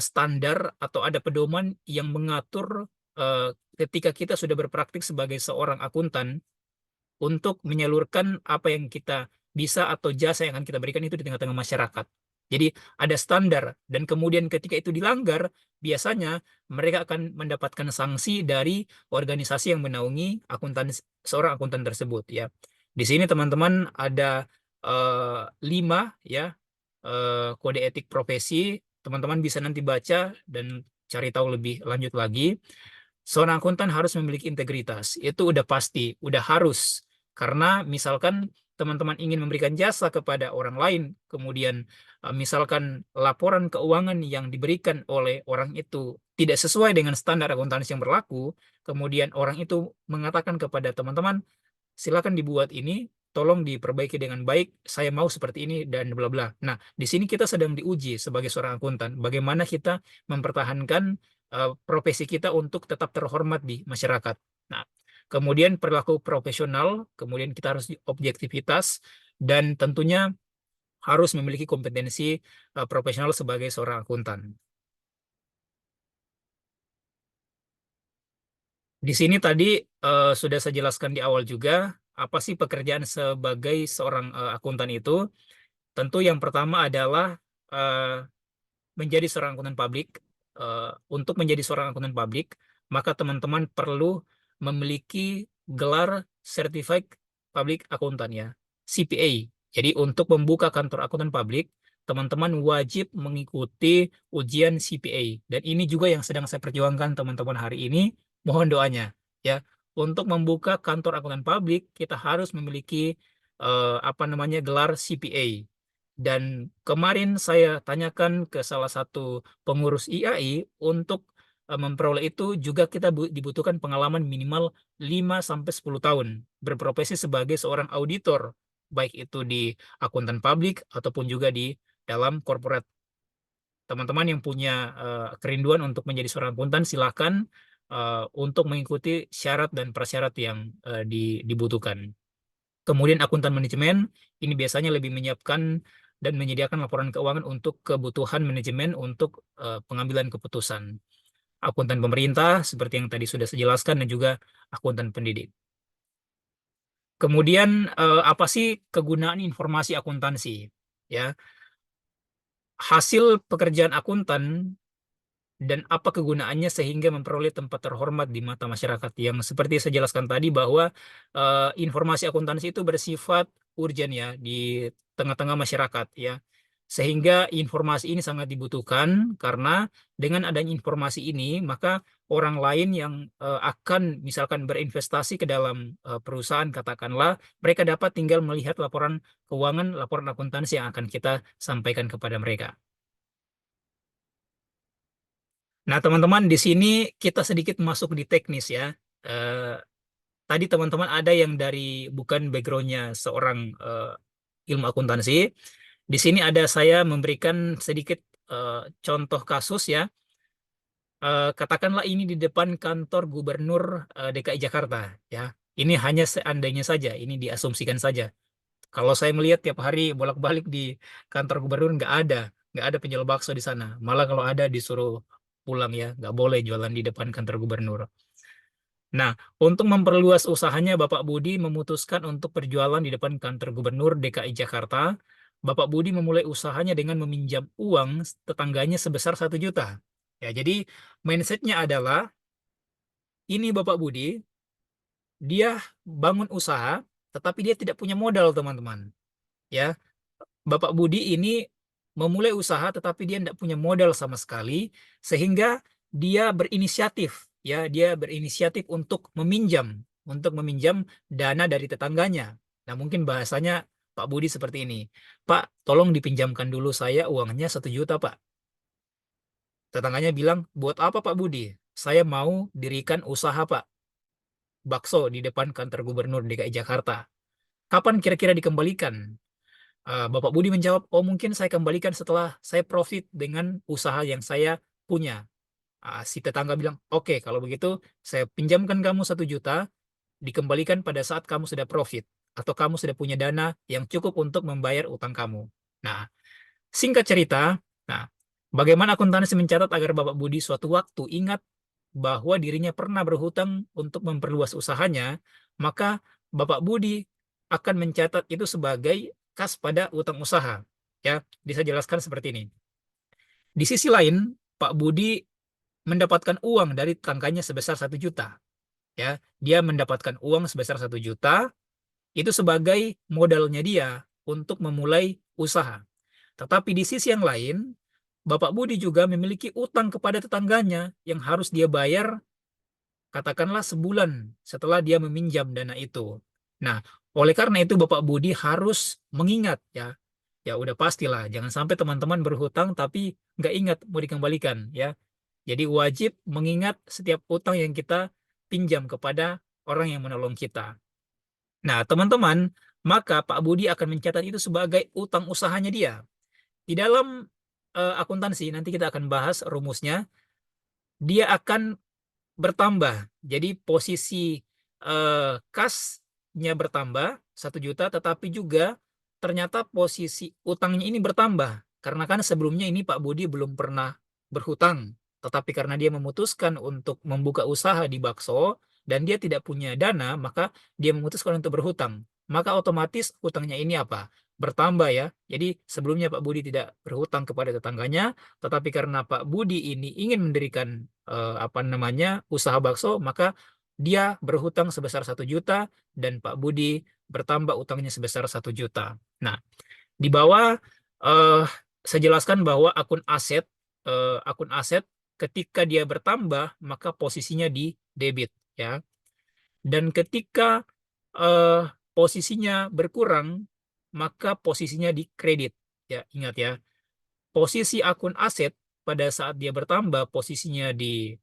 standar atau ada pedoman yang mengatur ketika kita sudah berpraktik sebagai seorang akuntan untuk menyalurkan apa yang kita bisa atau jasa yang akan kita berikan itu di tengah-tengah masyarakat. Jadi ada standar, dan kemudian ketika itu dilanggar, biasanya mereka akan mendapatkan sanksi dari organisasi yang menaungi seorang akuntan tersebut ya. Di sini teman-teman ada 5 ya kode etik profesi. Teman-teman bisa nanti baca dan cari tahu lebih lanjut lagi. Seorang akuntan harus memiliki integritas. Itu udah pasti, udah harus. Karena misalkan teman-teman ingin memberikan jasa kepada orang lain, kemudian misalkan laporan keuangan yang diberikan oleh orang itu tidak sesuai dengan standar akuntansi yang berlaku, kemudian orang itu mengatakan kepada teman-teman, silakan dibuat ini, tolong diperbaiki dengan baik, saya mau seperti ini, dan bla bla. Nah, di sini kita sedang diuji sebagai seorang akuntan, bagaimana kita mempertahankan profesi kita untuk tetap terhormat di masyarakat. Nah, kemudian perilaku profesional, kemudian kita harus objektivitas, dan tentunya harus memiliki kompetensi profesional sebagai seorang akuntan. Di sini tadi sudah saya jelaskan di awal juga, apa sih pekerjaan sebagai seorang akuntan itu. Tentu yang pertama adalah menjadi seorang akuntan publik. Untuk menjadi seorang akuntan publik, maka teman-teman perlu memiliki gelar Certified Public Accountant ya, CPA. Jadi untuk membuka kantor akuntan publik, teman-teman wajib mengikuti ujian CPA. Dan ini juga yang sedang saya perjuangkan teman-teman hari ini. Mohon doanya ya. Untuk membuka kantor akuntan publik, kita harus memiliki gelar CPA. Dan kemarin saya tanyakan ke salah satu pengurus IAI untuk memperoleh itu juga kita dibutuhkan pengalaman minimal 5-10 tahun berprofesi sebagai seorang auditor, baik itu di akuntan publik ataupun juga di dalam corporate. Teman-teman yang punya kerinduan untuk menjadi seorang akuntan, silakan untuk mengikuti syarat dan prasyarat yang dibutuhkan. Kemudian akuntan manajemen ini biasanya lebih menyiapkan dan menyediakan laporan keuangan untuk kebutuhan manajemen untuk pengambilan keputusan. Akuntan pemerintah seperti yang tadi sudah saya jelaskan, dan juga akuntan pendidik. Kemudian apa sih kegunaan informasi akuntansi? Ya, hasil pekerjaan akuntan dan apa kegunaannya sehingga memperoleh tempat terhormat di mata masyarakat, yang seperti saya jelaskan tadi bahwa informasi akuntansi itu bersifat urgen ya di tengah-tengah masyarakat ya, sehingga informasi ini sangat dibutuhkan karena dengan adanya informasi ini maka orang lain yang akan misalkan berinvestasi ke dalam perusahaan katakanlah, mereka dapat tinggal melihat laporan keuangan, laporan akuntansi yang akan kita sampaikan kepada mereka. Nah, teman-teman, di sini kita sedikit masuk di teknis ya. Tadi teman-teman ada yang dari bukan backgroundnya seorang ilmu akuntansi. Di sini ada saya memberikan sedikit contoh kasus ya. Katakanlah ini di depan kantor Gubernur DKI Jakarta ya. Ini hanya seandainya saja, ini diasumsikan saja. Kalau saya melihat tiap hari bolak-balik di kantor gubernur nggak ada penjual bakso di sana. Malah kalau ada disuruh pulang ya, nggak boleh jualan di depan kantor gubernur. Nah, untuk memperluas usahanya, Bapak Budi memutuskan untuk berjualan di depan kantor gubernur DKI Jakarta. Bapak Budi memulai usahanya dengan meminjam uang tetangganya sebesar 1 juta. Ya, jadi mindsetnya adalah ini Bapak Budi, dia bangun usaha, tetapi dia tidak punya modal, teman-teman. Ya, Bapak Budi ini memulai usaha tetapi dia tidak punya modal sama sekali, sehingga dia berinisiatif ya, dia berinisiatif untuk meminjam dana dari tetangganya. Nah, mungkin bahasanya Pak Budi seperti ini, Pak, tolong dipinjamkan dulu saya uangnya 1 juta, Pak. Tetangganya bilang, buat apa Pak Budi? Saya mau dirikan usaha, Pak, bakso di depan kantor gubernur DKI Jakarta. Kapan kira-kira dikembalikan? Bapak Budi menjawab, oh mungkin saya kembalikan setelah saya profit dengan usaha yang saya punya. Si tetangga bilang, oke, kalau begitu saya pinjamkan kamu 1 juta, dikembalikan pada saat kamu sudah profit, atau kamu sudah punya dana yang cukup untuk membayar utang kamu. Nah, singkat cerita, nah, bagaimana akuntansi mencatat agar Bapak Budi suatu waktu ingat bahwa dirinya pernah berhutang untuk memperluas usahanya, maka Bapak Budi akan mencatat itu sebagai kas pada utang usaha. Ya, bisa jelaskan seperti ini. Di sisi lain, Pak Budi mendapatkan uang dari tetangganya sebesar 1 juta. Ya, dia mendapatkan uang sebesar 1 juta itu sebagai modalnya dia untuk memulai usaha. Tetapi di sisi yang lain, Bapak Budi juga memiliki utang kepada tetangganya yang harus dia bayar katakanlah sebulan setelah dia meminjam dana itu. Nah, oleh karena itu Bapak Budi harus mengingat ya. Ya udah pastilah, jangan sampai teman-teman berhutang tapi nggak ingat mau dikembalikan ya. Jadi wajib mengingat setiap utang yang kita pinjam kepada orang yang menolong kita. Nah, teman-teman, maka Pak Budi akan mencatat itu sebagai utang usahanya dia. Di dalam akuntansi, nanti kita akan bahas rumusnya, dia akan bertambah. Jadi posisi kasnya bertambah 1 juta, tetapi juga ternyata posisi utangnya ini bertambah. Karena kan sebelumnya ini Pak Budi belum pernah berhutang. Tetapi karena dia memutuskan untuk membuka usaha di bakso, dan dia tidak punya dana, maka dia memutuskan untuk berhutang. Maka otomatis hutangnya ini apa? Bertambah ya. Jadi sebelumnya Pak Budi tidak berhutang kepada tetangganya, tetapi karena Pak Budi ini ingin mendirikan usaha bakso, maka dia berhutang sebesar 1 juta dan Pak Budi bertambah utangnya sebesar 1 juta. Nah, di bawah saya jelaskan bahwa akun aset ketika dia bertambah maka posisinya di debit ya. Dan ketika posisinya berkurang maka posisinya di kredit ya. Ingat ya, posisi akun aset pada saat dia bertambah posisinya di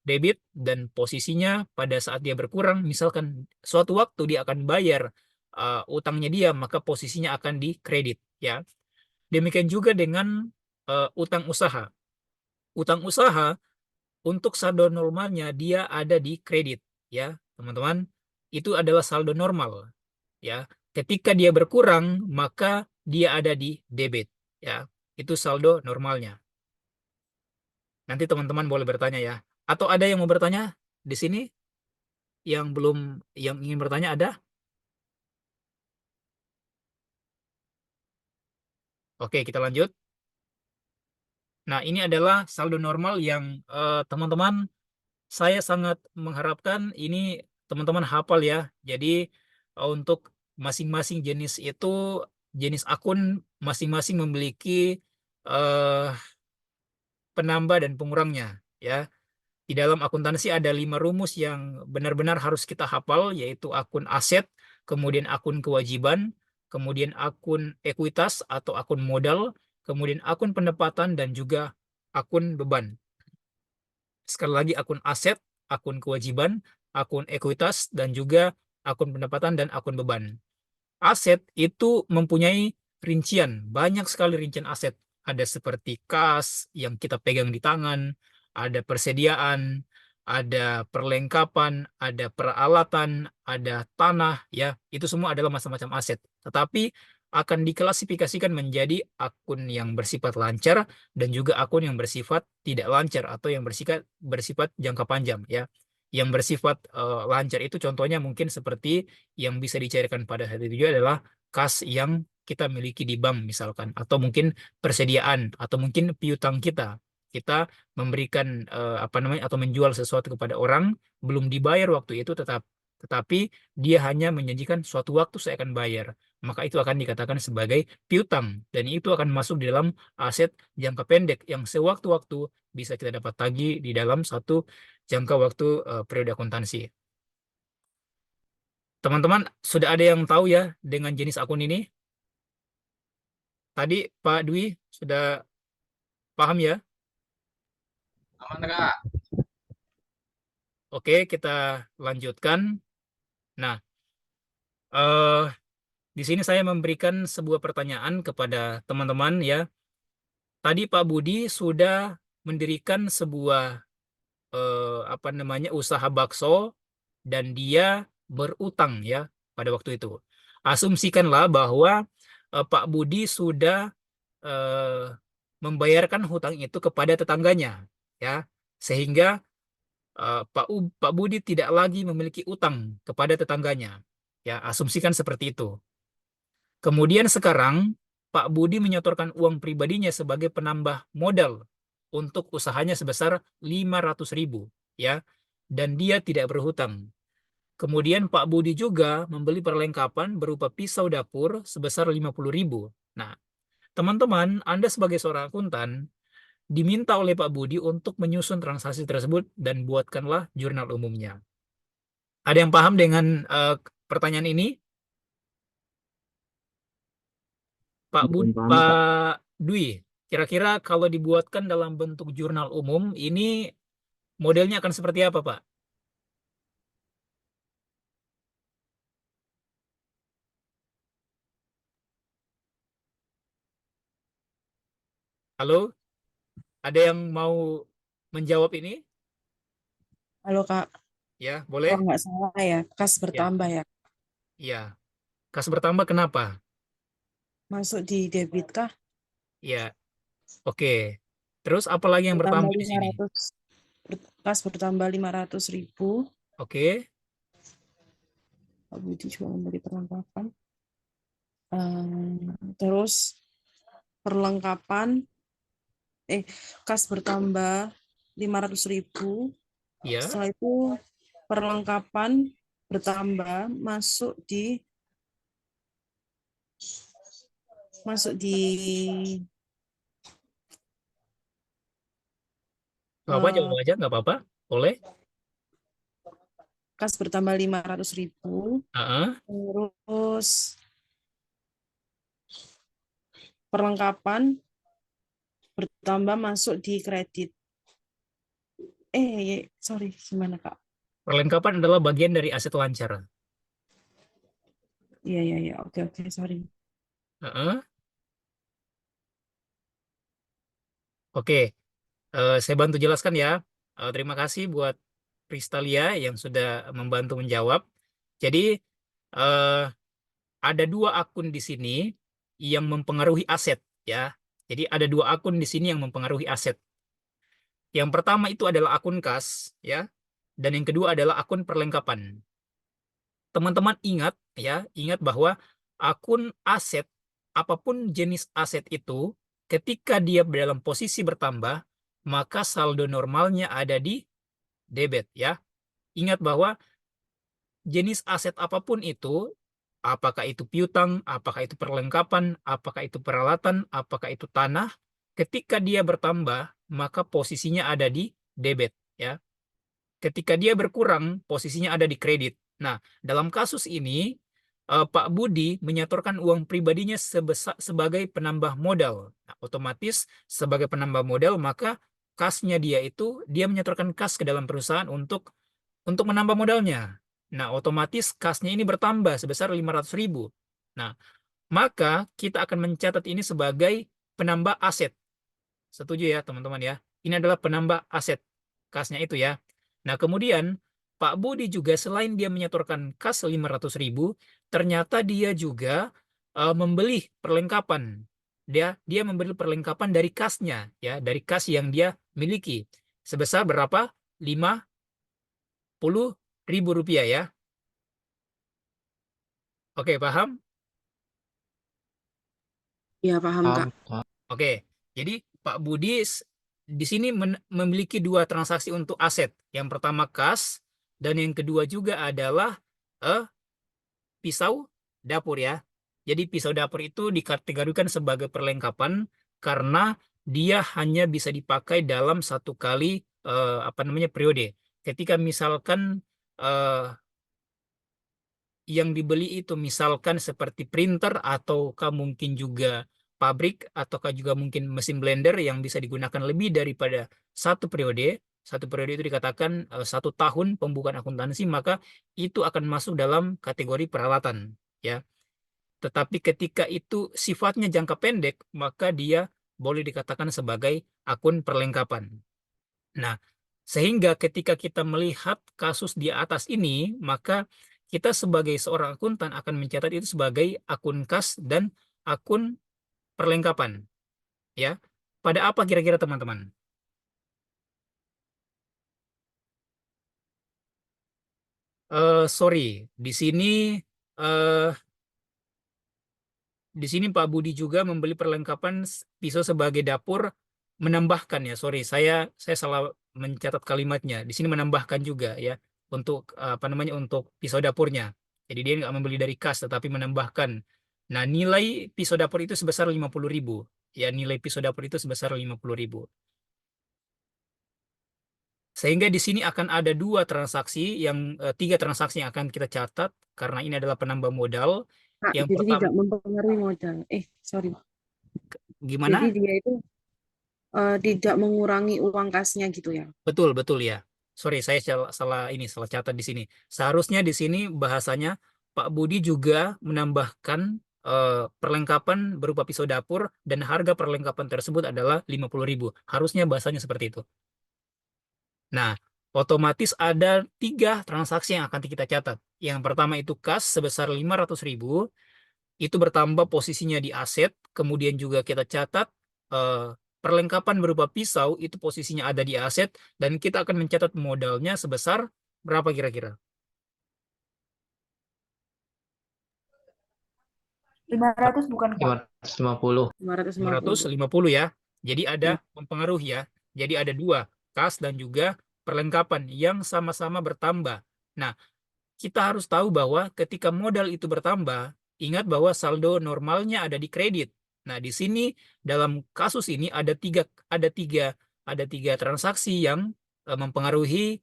debit dan posisinya pada saat dia berkurang, misalkan suatu waktu dia akan bayar utangnya dia, maka posisinya akan di kredit ya. Demikian juga dengan utang usaha. Utang usaha untuk saldo normalnya dia ada di kredit ya, teman-teman. Itu adalah saldo normal ya. Ketika dia berkurang, maka dia ada di debit ya. Itu saldo normalnya. Nanti teman-teman boleh bertanya ya. Atau ada yang mau bertanya di sini? Yang ingin bertanya ada? Oke, kita lanjut. Nah, ini adalah saldo normal yang teman-teman, saya sangat mengharapkan ini teman-teman hafal ya. Jadi untuk masing-masing jenis itu, jenis akun masing-masing memiliki eh, penambah dan pengurangnya ya. Di dalam akuntansi ada 5 rumus yang benar-benar harus kita hafal, yaitu akun aset, kemudian akun kewajiban, kemudian akun ekuitas atau akun modal, kemudian akun pendapatan, dan juga akun beban. Sekali lagi, akun aset, akun kewajiban, akun ekuitas, dan juga akun pendapatan dan akun beban. Aset itu mempunyai rincian, banyak sekali rincian aset. Ada seperti kas yang kita pegang di tangan, ada persediaan, ada perlengkapan, ada peralatan, ada tanah, ya. Itu semua adalah macam-macam aset. Tetapi akan diklasifikasikan menjadi akun yang bersifat lancar dan juga akun yang bersifat tidak lancar atau yang bersifat jangka panjang, ya. Yang bersifat lancar itu contohnya mungkin seperti yang bisa dicairkan pada saat itu juga adalah kas yang kita miliki di bank misalkan, atau mungkin persediaan, atau mungkin piutang kita memberikan atau menjual sesuatu kepada orang, belum dibayar waktu itu, tetapi dia hanya menjanjikan suatu waktu saya akan bayar, maka itu akan dikatakan sebagai piutang, dan itu akan masuk di dalam aset jangka pendek yang sewaktu-waktu bisa kita dapat tagih di dalam satu jangka waktu periode akuntansi. Teman-teman, sudah ada yang tahu ya dengan jenis akun ini? Tadi Pak Dwi sudah paham ya? Aman, Kak. Oke, kita lanjutkan. Nah, di sini saya memberikan sebuah pertanyaan kepada teman-teman ya. Tadi Pak Budi sudah mendirikan sebuah usaha bakso dan dia berutang ya pada waktu itu. Asumsikanlah bahwa Pak Budi sudah membayarkan hutang itu kepada tetangganya ya, sehingga Pak Budi tidak lagi memiliki utang kepada tetangganya ya, asumsikan seperti itu. Kemudian sekarang Pak Budi menyetorkan uang pribadinya sebagai penambah modal untuk usahanya sebesar 500.000 ya, dan dia tidak berhutang. Kemudian Pak Budi juga membeli perlengkapan berupa pisau dapur sebesar 50.000. Nah, teman-teman, Anda sebagai seorang akuntan diminta oleh Pak Budi untuk menyusun transaksi tersebut dan buatkanlah jurnal umumnya. Ada yang paham dengan pertanyaan ini? Pak Dwi, kira-kira kalau dibuatkan dalam bentuk jurnal umum, ini modelnya akan seperti apa, Pak? Halo? Ada yang mau menjawab ini? Halo Kak, Ya, kalau boleh? nggak salah ya, kas bertambah ya. Ya. Kas bertambah kenapa? Masuk di debit kah? Ya. Oke. Terus apa lagi yang Bertambah bertambah di sini? 500, kas bertambah 500.000. Oke. Pak Budi juga memberi perlengkapan. Terus perlengkapan, kas bertambah 500.000. Ya. Setelah itu perlengkapan bertambah masuk di Nggak apa, jawab aja, nggak apa-apa. Boleh. kas bertambah 500.000. Terus perlengkapan bertambah masuk di kredit. Sorry, gimana Kak? Perlengkapan adalah bagian dari aset lancar. Iya, oke, sorry. Heeh. Oke, saya bantu jelaskan ya. Terima kasih buat Pristalia yang sudah membantu menjawab. Jadi eh, ada 2 akun di sini yang mempengaruhi aset ya. Jadi ada 2 akun di sini yang mempengaruhi aset. Yang pertama itu adalah akun kas ya, dan yang kedua adalah akun perlengkapan. Teman-teman ingat ya, ingat bahwa akun aset, apapun jenis aset itu, ketika dia dalam posisi bertambah, maka saldo normalnya ada di debit ya. Ingat bahwa jenis aset apapun itu, apakah itu piutang, apakah itu perlengkapan, apakah itu peralatan, apakah itu tanah, ketika dia bertambah, maka posisinya ada di debit ya. Ketika dia berkurang, posisinya ada di kredit. Nah, dalam kasus ini Pak Budi menyetorkan uang pribadinya sebagai penambah modal. Nah, otomatis sebagai penambah modal, maka kasnya dia menyetorkan kas ke dalam perusahaan untuk menambah modalnya. Nah, otomatis kasnya ini bertambah sebesar 500.000. Nah, maka kita akan mencatat ini sebagai penambah aset. Setuju ya, teman-teman ya? Ini adalah penambah aset kasnya itu ya. Nah, kemudian Pak Budi juga selain dia menyetorkan kas 500.000, ternyata dia juga membeli perlengkapan. Dia membeli perlengkapan dari kasnya ya, dari kas yang dia miliki. Sebesar berapa? 50.000 rupiah ya. Oke, paham? Iya, paham Kak. Oke, jadi Pak Budi di sini memiliki 2 transaksi untuk aset. Yang pertama kas, dan yang kedua juga adalah pisau dapur ya. Jadi pisau dapur itu dikategorikan sebagai perlengkapan karena dia hanya bisa dipakai dalam 1 kali periode. Ketika misalkan yang dibeli itu misalkan seperti printer, ataukah mungkin juga pabrik, ataukah juga mungkin mesin blender yang bisa digunakan lebih daripada 1 periode. 1 periode itu dikatakan 1 tahun pembukaan akuntansi, maka itu akan masuk dalam kategori peralatan ya. Tetapi ketika itu sifatnya jangka pendek, maka dia boleh dikatakan sebagai akun perlengkapan. Nah, sehingga ketika kita melihat kasus di atas ini, maka kita sebagai seorang akuntan akan mencatat itu sebagai akun kas dan akun perlengkapan. Ya, pada apa kira-kira teman-teman? Sorry, di sini Pak Budi juga membeli perlengkapan pisau sebagai dapur, menambahkan ya. Sorry, saya salah mencatat kalimatnya. Di sini menambahkan juga ya untuk untuk pisau dapurnya. Jadi dia nggak membeli dari kas tetapi menambahkan. Nah, nilai pisau dapur itu sebesar 50.000. Ya, nilai pisau dapur itu sebesar 50.000. Sehingga di sini akan ada 2 transaksi, 3 transaksi yang akan kita catat karena ini adalah penambah modal. Kak, Yang jadi pertama, tidak mempengaruhi modal. Sorry. Gimana? Jadi dia itu tidak mengurangi uang kasnya gitu ya. Betul ya. Sorry, saya salah catat di sini. Seharusnya di sini bahasanya Pak Budi juga menambahkan perlengkapan berupa pisau dapur dan harga perlengkapan tersebut adalah 50.000. Harusnya bahasanya seperti itu. Nah, otomatis ada 3 transaksi yang akan kita catat. Yang pertama itu kas sebesar 500.000, itu bertambah posisinya di aset. Kemudian juga kita catat perlengkapan berupa pisau itu posisinya ada di aset, dan kita akan mencatat modalnya sebesar berapa kira-kira? 500 bukan Kak? 550. 550 ya. Jadi ada mempengaruhi ya. Jadi ada 2, kas dan juga perlengkapan yang sama-sama bertambah. Nah, kita harus tahu bahwa ketika modal itu bertambah, ingat bahwa saldo normalnya ada di kredit. Nah, di sini dalam kasus ini ada tiga transaksi yang mempengaruhi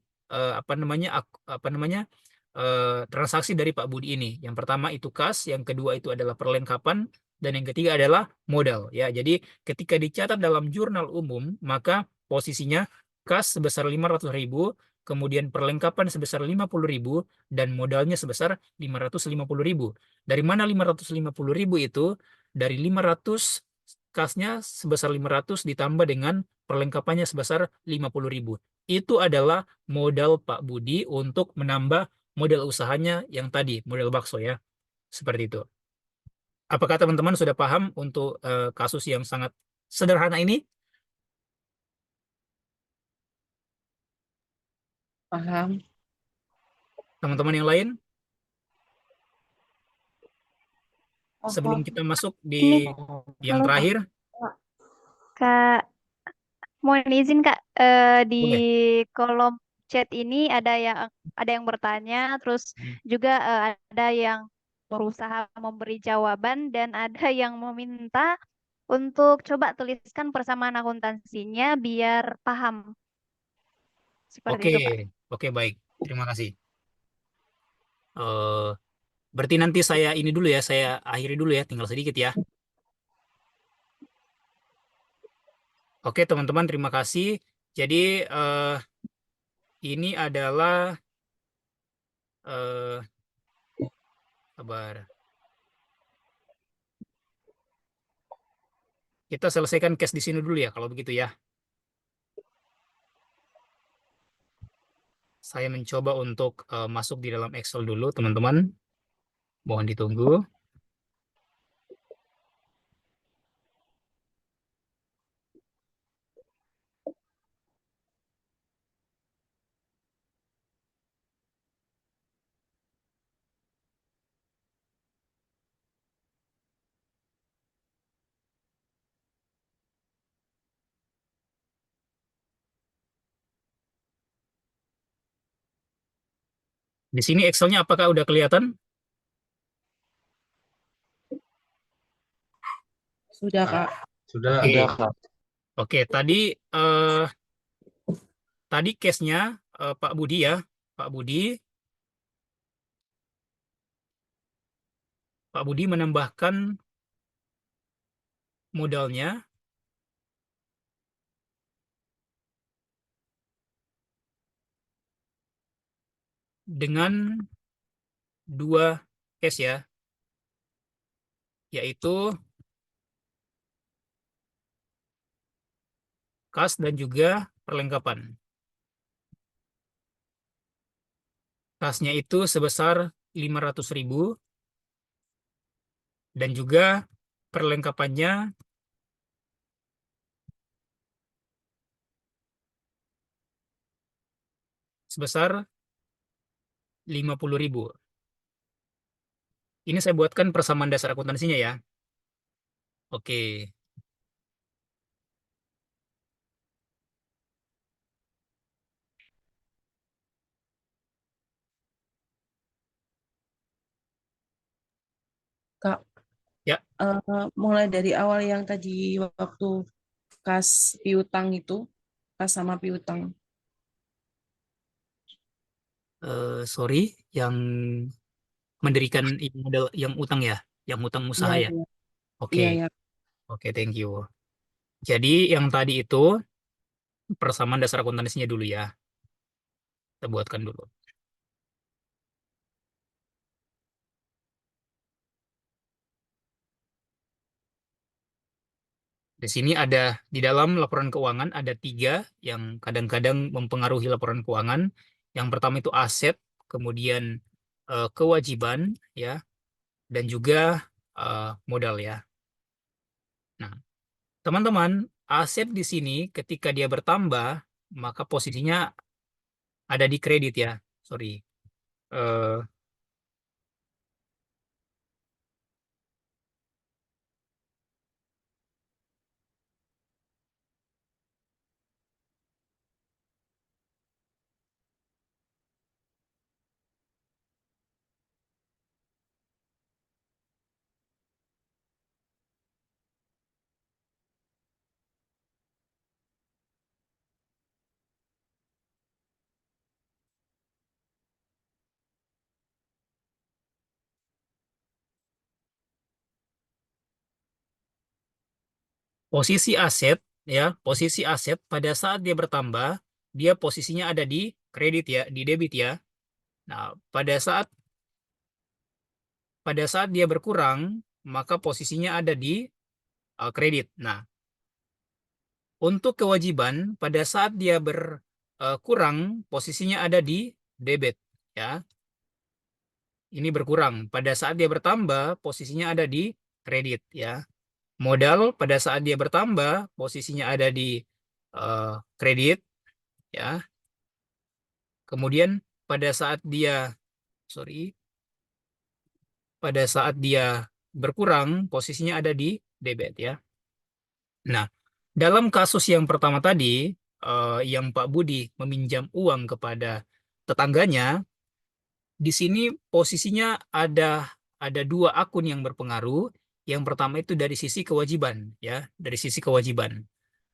transaksi dari Pak Budi ini. Yang pertama itu kas, yang kedua itu adalah perlengkapan, dan yang ketiga adalah modal ya. Jadi ketika dicatat dalam jurnal umum, maka posisinya kas sebesar 500.000, kemudian perlengkapan sebesar 50.000, dan modalnya sebesar 550.000. Dari mana 550.000 itu? Dari 500 kasnya sebesar 500 ditambah dengan perlengkapannya sebesar 50.000. Itu adalah modal Pak Budi untuk menambah modal usahanya yang tadi, modal bakso ya. Seperti itu. Apakah teman-teman sudah paham untuk kasus yang sangat sederhana ini? Paham. Teman-teman yang lain? Paham. Sebelum kita masuk Ini, di yang halo terakhir, Kak, mohon izin Kak, di boleh. kolom chat ini ada yang bertanya, terus juga ada yang berusaha memberi jawaban dan ada yang meminta untuk coba tuliskan persamaan akuntansinya biar paham. Seperti Oke, itu Kak. oke baik. Terima kasih. Eh, berarti nanti saya ini dulu ya, saya akhiri dulu ya, tinggal sedikit ya. Oke teman-teman, terima kasih. Jadi ini adalah eh sabar. Kita selesaikan case di sini dulu ya, kalau begitu ya. Saya mencoba untuk masuk di dalam Excel dulu, teman-teman. Mohon ditunggu. Di sini Excelnya apakah udah kelihatan? Sudah, Kak. Sudah. Oke. Sudah, Kak. Oke, tadi case-nya Pak Budi ya. Pak Budi menambahkan modalnya dengan dua case ya, yaitu kas dan juga perlengkapan. Kasnya itu sebesar 500.000 dan juga perlengkapannya sebesar 50.000. Ini saya buatkan persamaan dasar akuntansinya ya. Oke. Kak, Ya. mulai dari awal yang tadi waktu kas piutang itu, kas sama piutang. Sorry, yang mendirikan modal yang utang ya, yang utang usaha Iya, ya. iya. Oke, Iya, ya. oke, thank you. Jadi yang tadi itu persamaan dasar akuntansinya dulu ya. Kita buatkan dulu. Di sini ada di dalam laporan keuangan ada 3 yang kadang-kadang mempengaruhi laporan keuangan. Yang pertama itu aset, kemudian kewajiban ya, dan juga modal ya. Nah, teman-teman, aset di sini ketika dia bertambah, maka posisinya ada di kredit ya. Sorry. Eh, posisi aset ya, posisi aset pada saat dia bertambah dia posisinya ada di kredit ya, di debit ya. Nah, pada saat dia berkurang, maka posisinya ada di kredit. Nah, untuk kewajiban pada saat dia berkurang, posisinya ada di debit ya. Ini berkurang. Pada saat dia bertambah, posisinya ada di kredit ya. Modal pada saat dia bertambah, posisinya ada di kredit ya. Kemudian pada saat dia berkurang, posisinya ada di debit ya. Nah, dalam kasus yang pertama tadi, yang Pak Budi meminjam uang kepada tetangganya, di sini posisinya ada dua akun yang berpengaruh. Yang pertama itu dari sisi kewajiban ya, dari sisi kewajiban.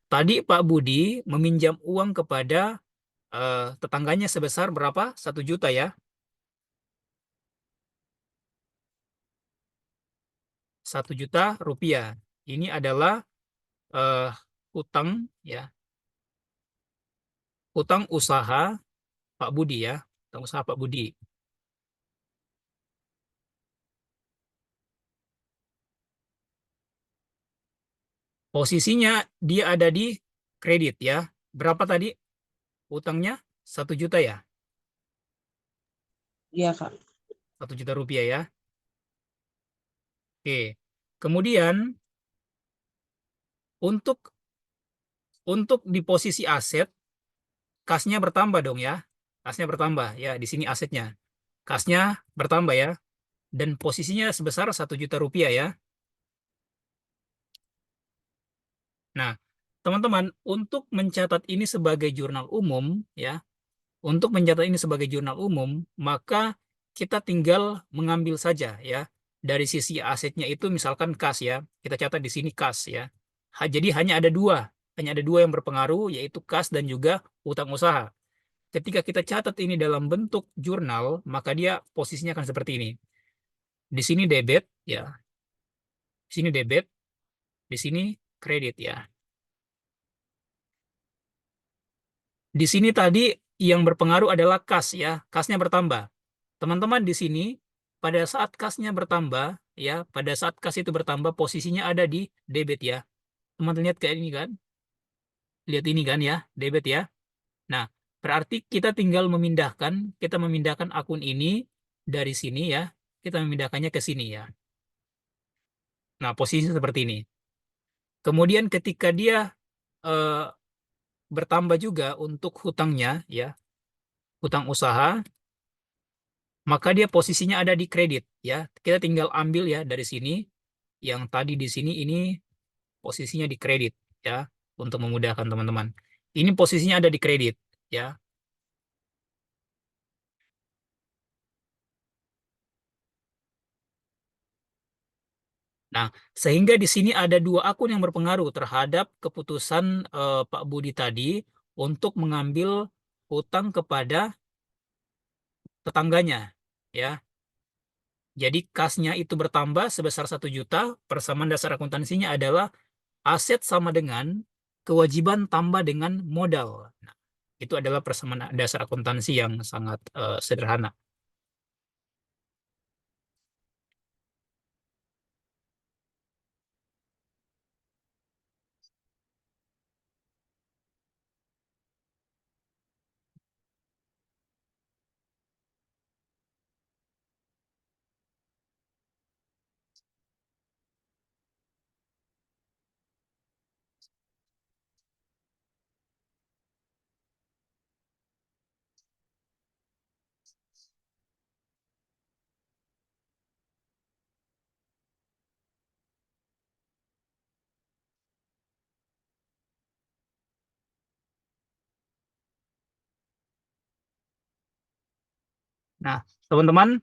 Tadi Pak Budi meminjam uang kepada tetangganya sebesar berapa? 1 juta ya. 1 juta rupiah. Ini adalah utang ya. Utang usaha Pak Budi ya. Utang usaha Pak Budi. Posisinya dia ada di kredit ya. Berapa tadi utangnya? 1 juta ya? Iya, Kak. 1 juta rupiah ya. Oke. Kemudian untuk di posisi aset, kasnya bertambah dong ya. Kasnya bertambah ya, di sini asetnya. Kasnya bertambah ya. Dan posisinya sebesar 1 juta rupiah ya. Nah, teman-teman, untuk mencatat ini sebagai jurnal umum ya, untuk mencatat ini sebagai jurnal umum, maka kita tinggal mengambil saja ya. Dari sisi asetnya itu misalkan kas ya, kita catat di sini kas ya. Jadi hanya ada dua yang berpengaruh, yaitu kas dan juga utang usaha. Ketika kita catat ini dalam bentuk jurnal, maka dia posisinya akan seperti ini. Di sini debit ya, di sini debit, di sini kredit ya. Di sini tadi yang berpengaruh adalah kas ya, kasnya bertambah. Teman-teman di sini pada saat kasnya bertambah ya, pada saat kas itu bertambah posisinya ada di debit ya. Teman-teman lihat kayak ini kan? Lihat ini kan ya, debit ya. Nah, berarti kita tinggal memindahkan akun ini dari sini ya, kita memindahkannya ke sini ya. Nah, posisi seperti ini. Kemudian ketika dia bertambah juga untuk hutangnya ya, hutang usaha, maka dia posisinya ada di kredit ya. Kita tinggal ambil ya dari sini, yang tadi di sini ini posisinya di kredit ya, untuk memudahkan teman-teman. Ini posisinya ada di kredit ya. Nah, sehingga di sini ada dua akun yang berpengaruh terhadap keputusan Pak Budi tadi untuk mengambil hutang kepada tetangganya ya. Jadi kasnya itu bertambah sebesar 1 juta, persamaan dasar akuntansinya adalah aset sama dengan kewajiban tambah dengan modal. Nah, itu adalah persamaan dasar akuntansi yang sangat sederhana. Nah, teman-teman,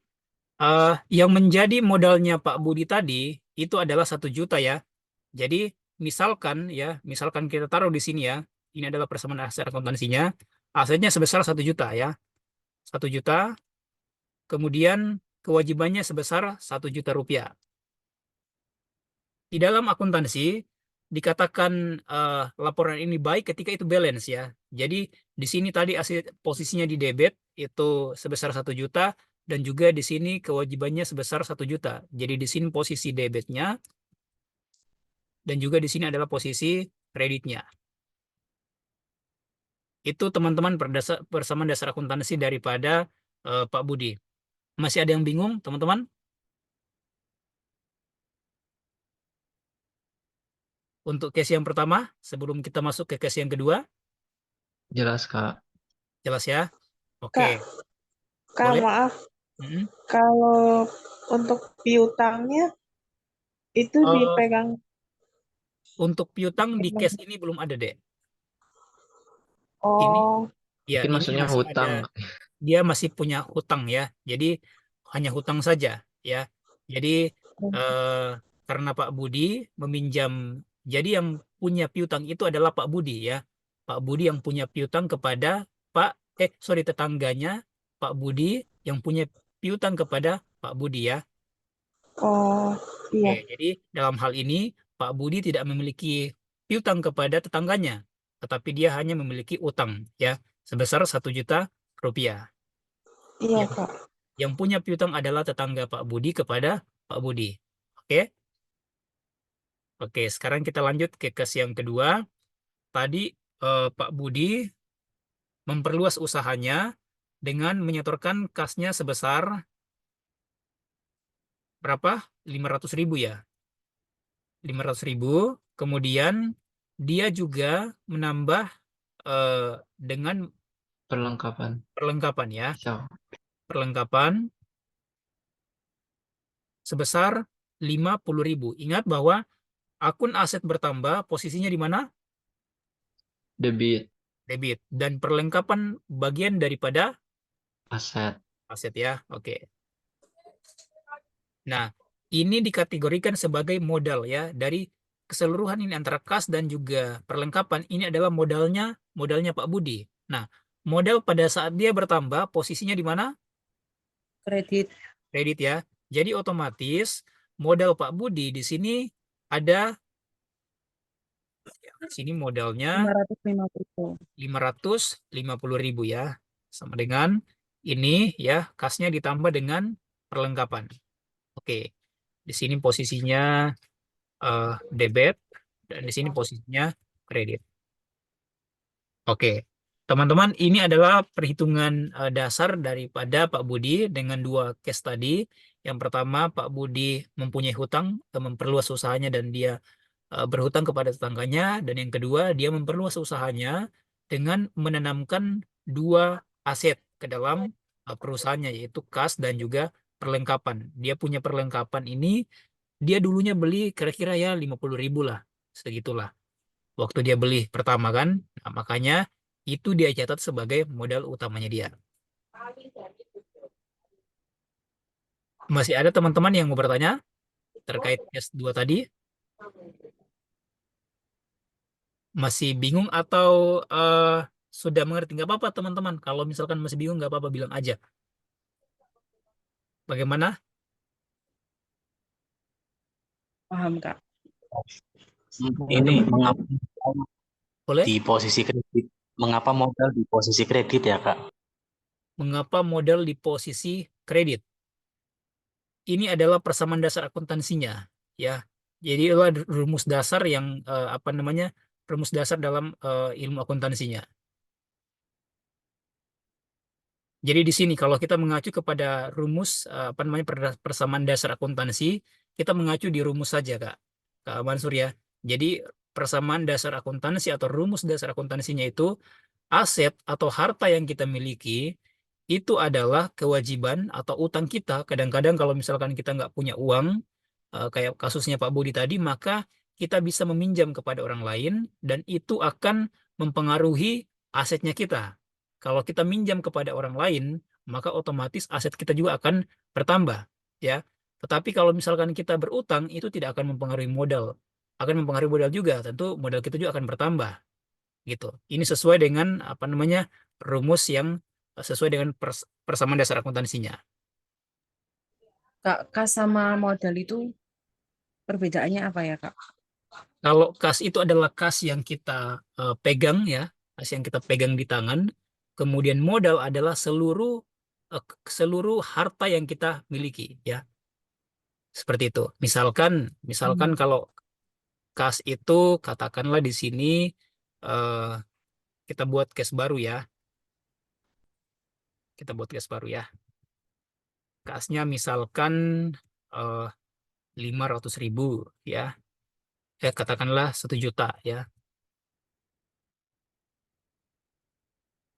yang menjadi modalnya Pak Budi tadi itu adalah 1 juta ya. Jadi misalkan kita taruh di sini ya, ini adalah persamaan dasar akuntansinya, asetnya sebesar 1 juta ya. 1 juta, kemudian kewajibannya sebesar 1 juta rupiah. Di dalam akuntansi dikatakan laporan ini baik ketika itu balance ya. Jadi Di sini tadi posisinya di debit itu sebesar 1 juta dan juga di sini kewajibannya sebesar 1 juta. Jadi di sini posisi debitnya dan juga di sini adalah posisi kreditnya. Itu teman-teman persamaan dasar akuntansi daripada Pak Budi. Masih ada yang bingung, teman-teman? Untuk case yang pertama, sebelum kita masuk ke case yang kedua, Jelas, Kak. jelas ya? Kak, Oke, Kak, boleh? maaf. Mm-mm. Kalau untuk piutangnya itu Eh, dipegang Untuk piutang di case ini belum ada, Dek. Ini, Oh, ya, Mungkin ini maksudnya masih hutang. ada. Dia masih punya hutang ya. Jadi hanya hutang saja ya. Jadi karena Pak Budi meminjam, jadi yang punya piutang itu adalah Pak Budi ya. Pak Budi yang punya piutang kepada tetangganya Pak Budi yang punya piutang kepada Pak Budi ya. oh, iya. Oke, jadi dalam hal ini Pak Budi tidak memiliki piutang kepada tetangganya, tetapi dia hanya memiliki utang ya sebesar 1 juta rupiah. Iya, Yang, Kak. yang punya piutang adalah tetangga Pak Budi kepada Pak Budi. Oke? Oke, sekarang kita lanjut ke case yang kedua. Tadi Pak Budi memperluas usahanya dengan menyetorkan kasnya sebesar berapa? 500.000 ya. 500.000. Kemudian dia juga menambah dengan perlengkapan ya. Siap. Perlengkapan sebesar 50.000. Ingat bahwa akun aset bertambah posisinya di mana? Debit. Debit. Dan perlengkapan bagian daripada Aset. aset ya. Oke. Nah, ini dikategorikan sebagai modal ya. Dari keseluruhan ini antara kas dan juga perlengkapan, ini adalah modalnya Pak Budi. Nah, modal pada saat dia bertambah posisinya di mana? Kredit. Kredit ya. Jadi otomatis modal Pak Budi di sini ada, di sini modalnya 550.000 ya. Sama dengan ini ya, kasnya ditambah dengan perlengkapan. Oke. Di sini posisinya debit dan di sini posisinya kredit. Oke. Teman-teman, ini adalah perhitungan dasar daripada Pak Budi dengan dua case tadi. Yang pertama, Pak Budi mempunyai hutang, memperluas usahanya dan dia berhutang kepada tetangganya. Dan yang kedua, dia memperluas usahanya dengan menanamkan dua aset ke dalam perusahaannya, yaitu kas dan juga perlengkapan. Dia punya perlengkapan ini, dia dulunya beli kira-kira ya 50.000 lah, segitulah. Waktu dia beli pertama kan, nah, makanya itu dia catat sebagai modal utamanya dia. Masih ada teman-teman yang mau bertanya terkait S2 tadi? Masih bingung atau sudah mengerti? Nggak apa-apa teman-teman. Kalau misalkan masih bingung nggak apa-apa, bilang aja. Bagaimana? Paham, Kak. Ini mengapa Boleh? di posisi kredit? Mengapa modal di posisi kredit ya, Kak? Mengapa modal di posisi kredit? Ini adalah persamaan dasar akuntansinya, ya. Jadi adalah rumus dasar yang rumus dasar dalam ilmu akuntansinya. Jadi di sini kalau kita mengacu kepada rumus persamaan dasar akuntansi, kita mengacu di rumus saja, Kak Mansur ya. Jadi persamaan dasar akuntansi atau rumus dasar akuntansinya itu aset atau harta yang kita miliki itu adalah kewajiban atau utang kita. Kadang-kadang kalau misalkan kita nggak punya uang, kayak kasusnya Pak Budi tadi, maka kita bisa meminjam kepada orang lain dan itu akan mempengaruhi asetnya kita. Kalau kita minjam kepada orang lain, maka otomatis aset kita juga akan bertambah, ya. Tetapi kalau misalkan kita berutang, itu tidak akan mempengaruhi modal. Akan mempengaruhi modal juga, tentu modal kita juga akan bertambah. Gitu. Ini sesuai dengan rumus yang sesuai dengan persamaan dasar akuntansinya. Kak, kas sama modal itu perbedaannya apa ya, Kak? Kalau kas itu adalah kas yang kita pegang ya, kas yang kita pegang di tangan. Kemudian modal adalah seluruh harta yang kita miliki, ya. Seperti itu. Misalkan kalau kas itu katakanlah di sini eh, kita buat case baru ya. Kita buat case baru ya. Kasnya misalkan 500.000 ya. Katakanlah 1 juta ya.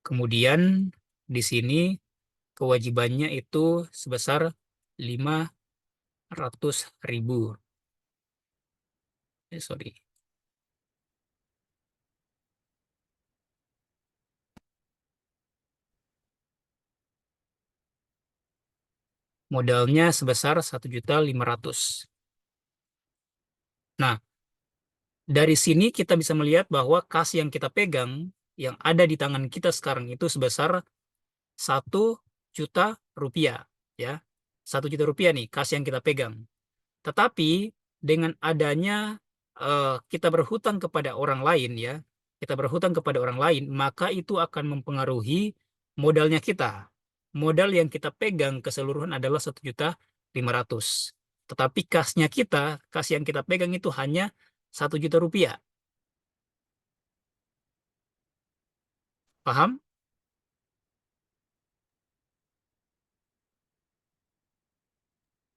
Kemudian di sini kewajibannya itu sebesar 500.000. Sorry. Modalnya sebesar 1.500.000. Nah, dari sini kita bisa melihat bahwa kas yang kita pegang, yang ada di tangan kita sekarang itu sebesar 1 juta rupiah. Ya, 1 juta rupiah nih kas yang kita pegang. Tetapi dengan adanya kita berhutang kepada orang lain ya, kita berhutang kepada orang lain, maka itu akan mempengaruhi modalnya kita. Modal yang kita pegang keseluruhan adalah 1.500.000. Tetapi kas yang kita pegang itu hanya 1 juta rupiah. Paham?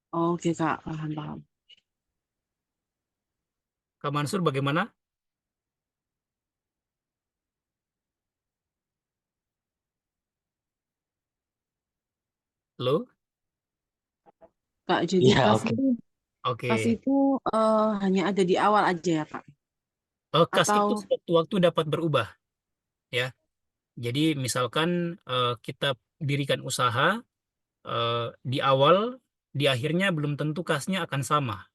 Oke Kak, paham. Kak Mansur bagaimana? Halo? Kak, jadi Iya, kas oke. itu Oke. hanya ada di awal aja ya Kak? Kas itu Atau sewaktu-waktu dapat berubah ya. Jadi misalkan kita dirikan usaha di awal, di akhirnya belum tentu kasnya akan sama.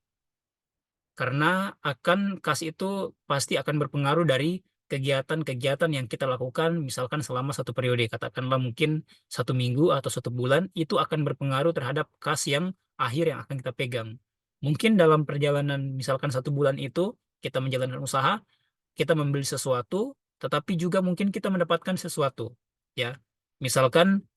Karena kas itu pasti akan berpengaruh dari kegiatan-kegiatan yang kita lakukan, misalkan selama 1 periode, katakanlah mungkin 1 minggu atau 1 bulan, itu akan berpengaruh terhadap kas yang akhir yang akan kita pegang. Mungkin dalam perjalanan misalkan 1 bulan itu kita menjalankan usaha, kita membeli sesuatu, tetapi juga mungkin kita mendapatkan sesuatu, ya. Misalkan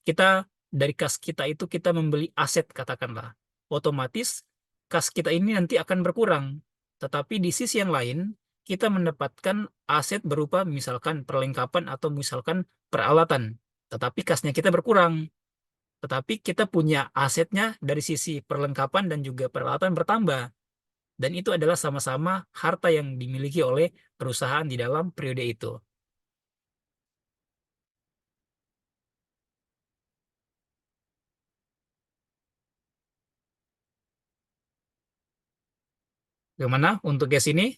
dari kas kita itu kita membeli aset katakanlah, otomatis kas kita ini nanti akan berkurang. Tetapi di sisi yang lain, kita mendapatkan aset berupa misalkan perlengkapan atau misalkan peralatan, tetapi kasnya kita berkurang. Tetapi kita punya asetnya dari sisi perlengkapan dan juga peralatan bertambah. Dan itu adalah sama-sama harta yang dimiliki oleh perusahaan di dalam periode itu. Bagaimana untuk case ini?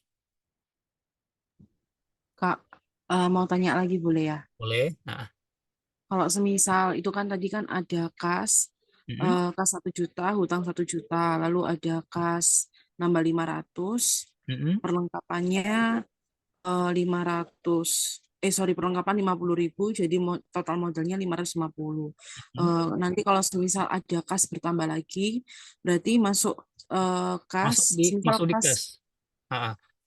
Kak, mau tanya lagi boleh ya? Boleh. Nah, Kalau semisal itu kan tadi kan ada kas, kas 1 juta, hutang 1 juta, lalu ada kas nambah 500, perlengkapannya 500, perlengkapan 50.000, jadi total modalnya 550. Nanti kalau semisal ada kas bertambah lagi, berarti masuk kas, masuk di kas.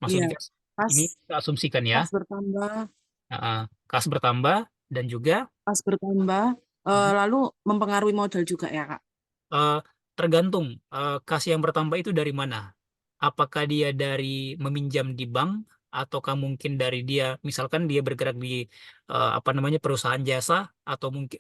Masuk iya, di kas. Ini kita asumsikan ya. kas bertambah. Kas bertambah dan juga Kas bertambah, lalu mempengaruhi modal juga ya Kak? Tergantung kas yang bertambah itu dari mana. Apakah dia dari meminjam di bank ataukah mungkin dari dia misalkan dia bergerak di perusahaan jasa, atau mungkin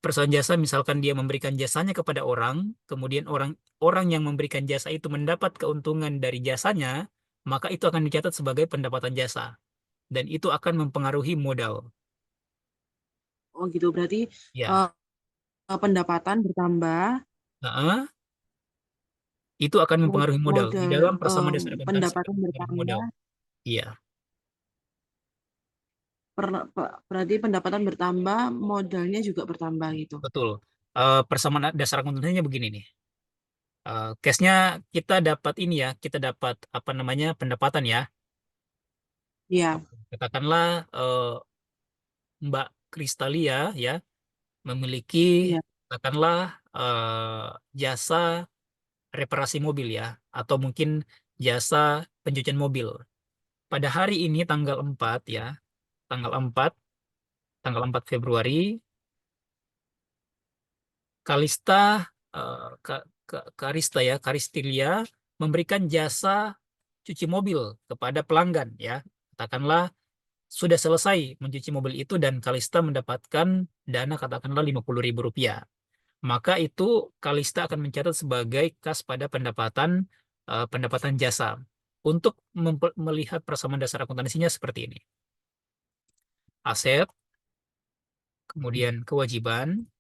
perusahaan jasa misalkan dia memberikan jasanya kepada orang, kemudian orang yang memberikan jasa itu mendapat keuntungan dari jasanya, maka itu akan dicatat sebagai pendapatan jasa dan itu akan mempengaruhi modal. Oh gitu, berarti Ya. pendapatan bertambah, itu akan mempengaruhi modal di dalam persamaan dasar akuntansi. pendapatan bertambah, modal. Iya. berarti pendapatan bertambah, modalnya juga bertambah gitu. Betul. Persamaan dasar akuntansinya begini nih. Case-nya kita dapat kita dapat pendapatan ya. Iya. Katakanlah Mbak Kristalia ya memiliki katakanlah jasa reparasi mobil ya, atau mungkin jasa pencucian mobil. Pada hari ini tanggal 4 ya, tanggal 4 tanggal 4 Februari, Kalista, Karistilia memberikan jasa cuci mobil kepada pelanggan ya. Katakanlah sudah selesai mencuci mobil itu dan Kalista mendapatkan dana katakanlah Rp50.000. Maka itu Kalista akan mencatat sebagai kas pada pendapatan jasa. Untuk melihat persamaan dasar akuntansinya seperti ini. Aset, kemudian kewajiban,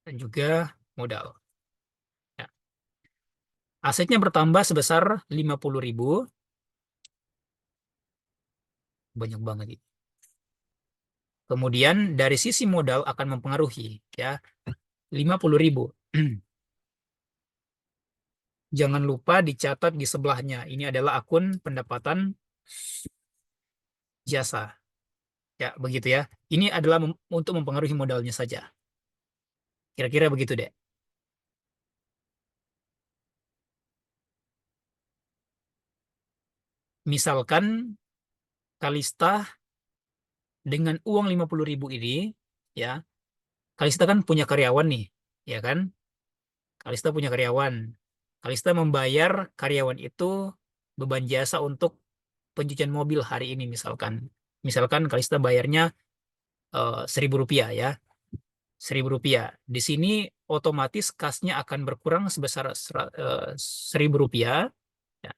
dan juga modal. Ya. Asetnya bertambah sebesar 50.000. Banyak banget itu. Kemudian dari sisi modal akan mempengaruhi ya 50.000. Jangan lupa dicatat di sebelahnya. Ini adalah akun pendapatan jasa. Ya, begitu ya. Ini adalah untuk mempengaruhi modalnya saja. Kira-kira begitu deh. Misalkan Kalista dengan uang 50.000 ini, ya, Kalista kan punya karyawan nih, ya kan? Kalista punya karyawan. Kalista membayar karyawan itu beban jasa untuk pencucian mobil hari ini misalkan. Misalkan Kalista bayarnya Rp1.000 ya. Rp1.000. Di sini otomatis kasnya akan berkurang sebesar Rp1.000. Ya.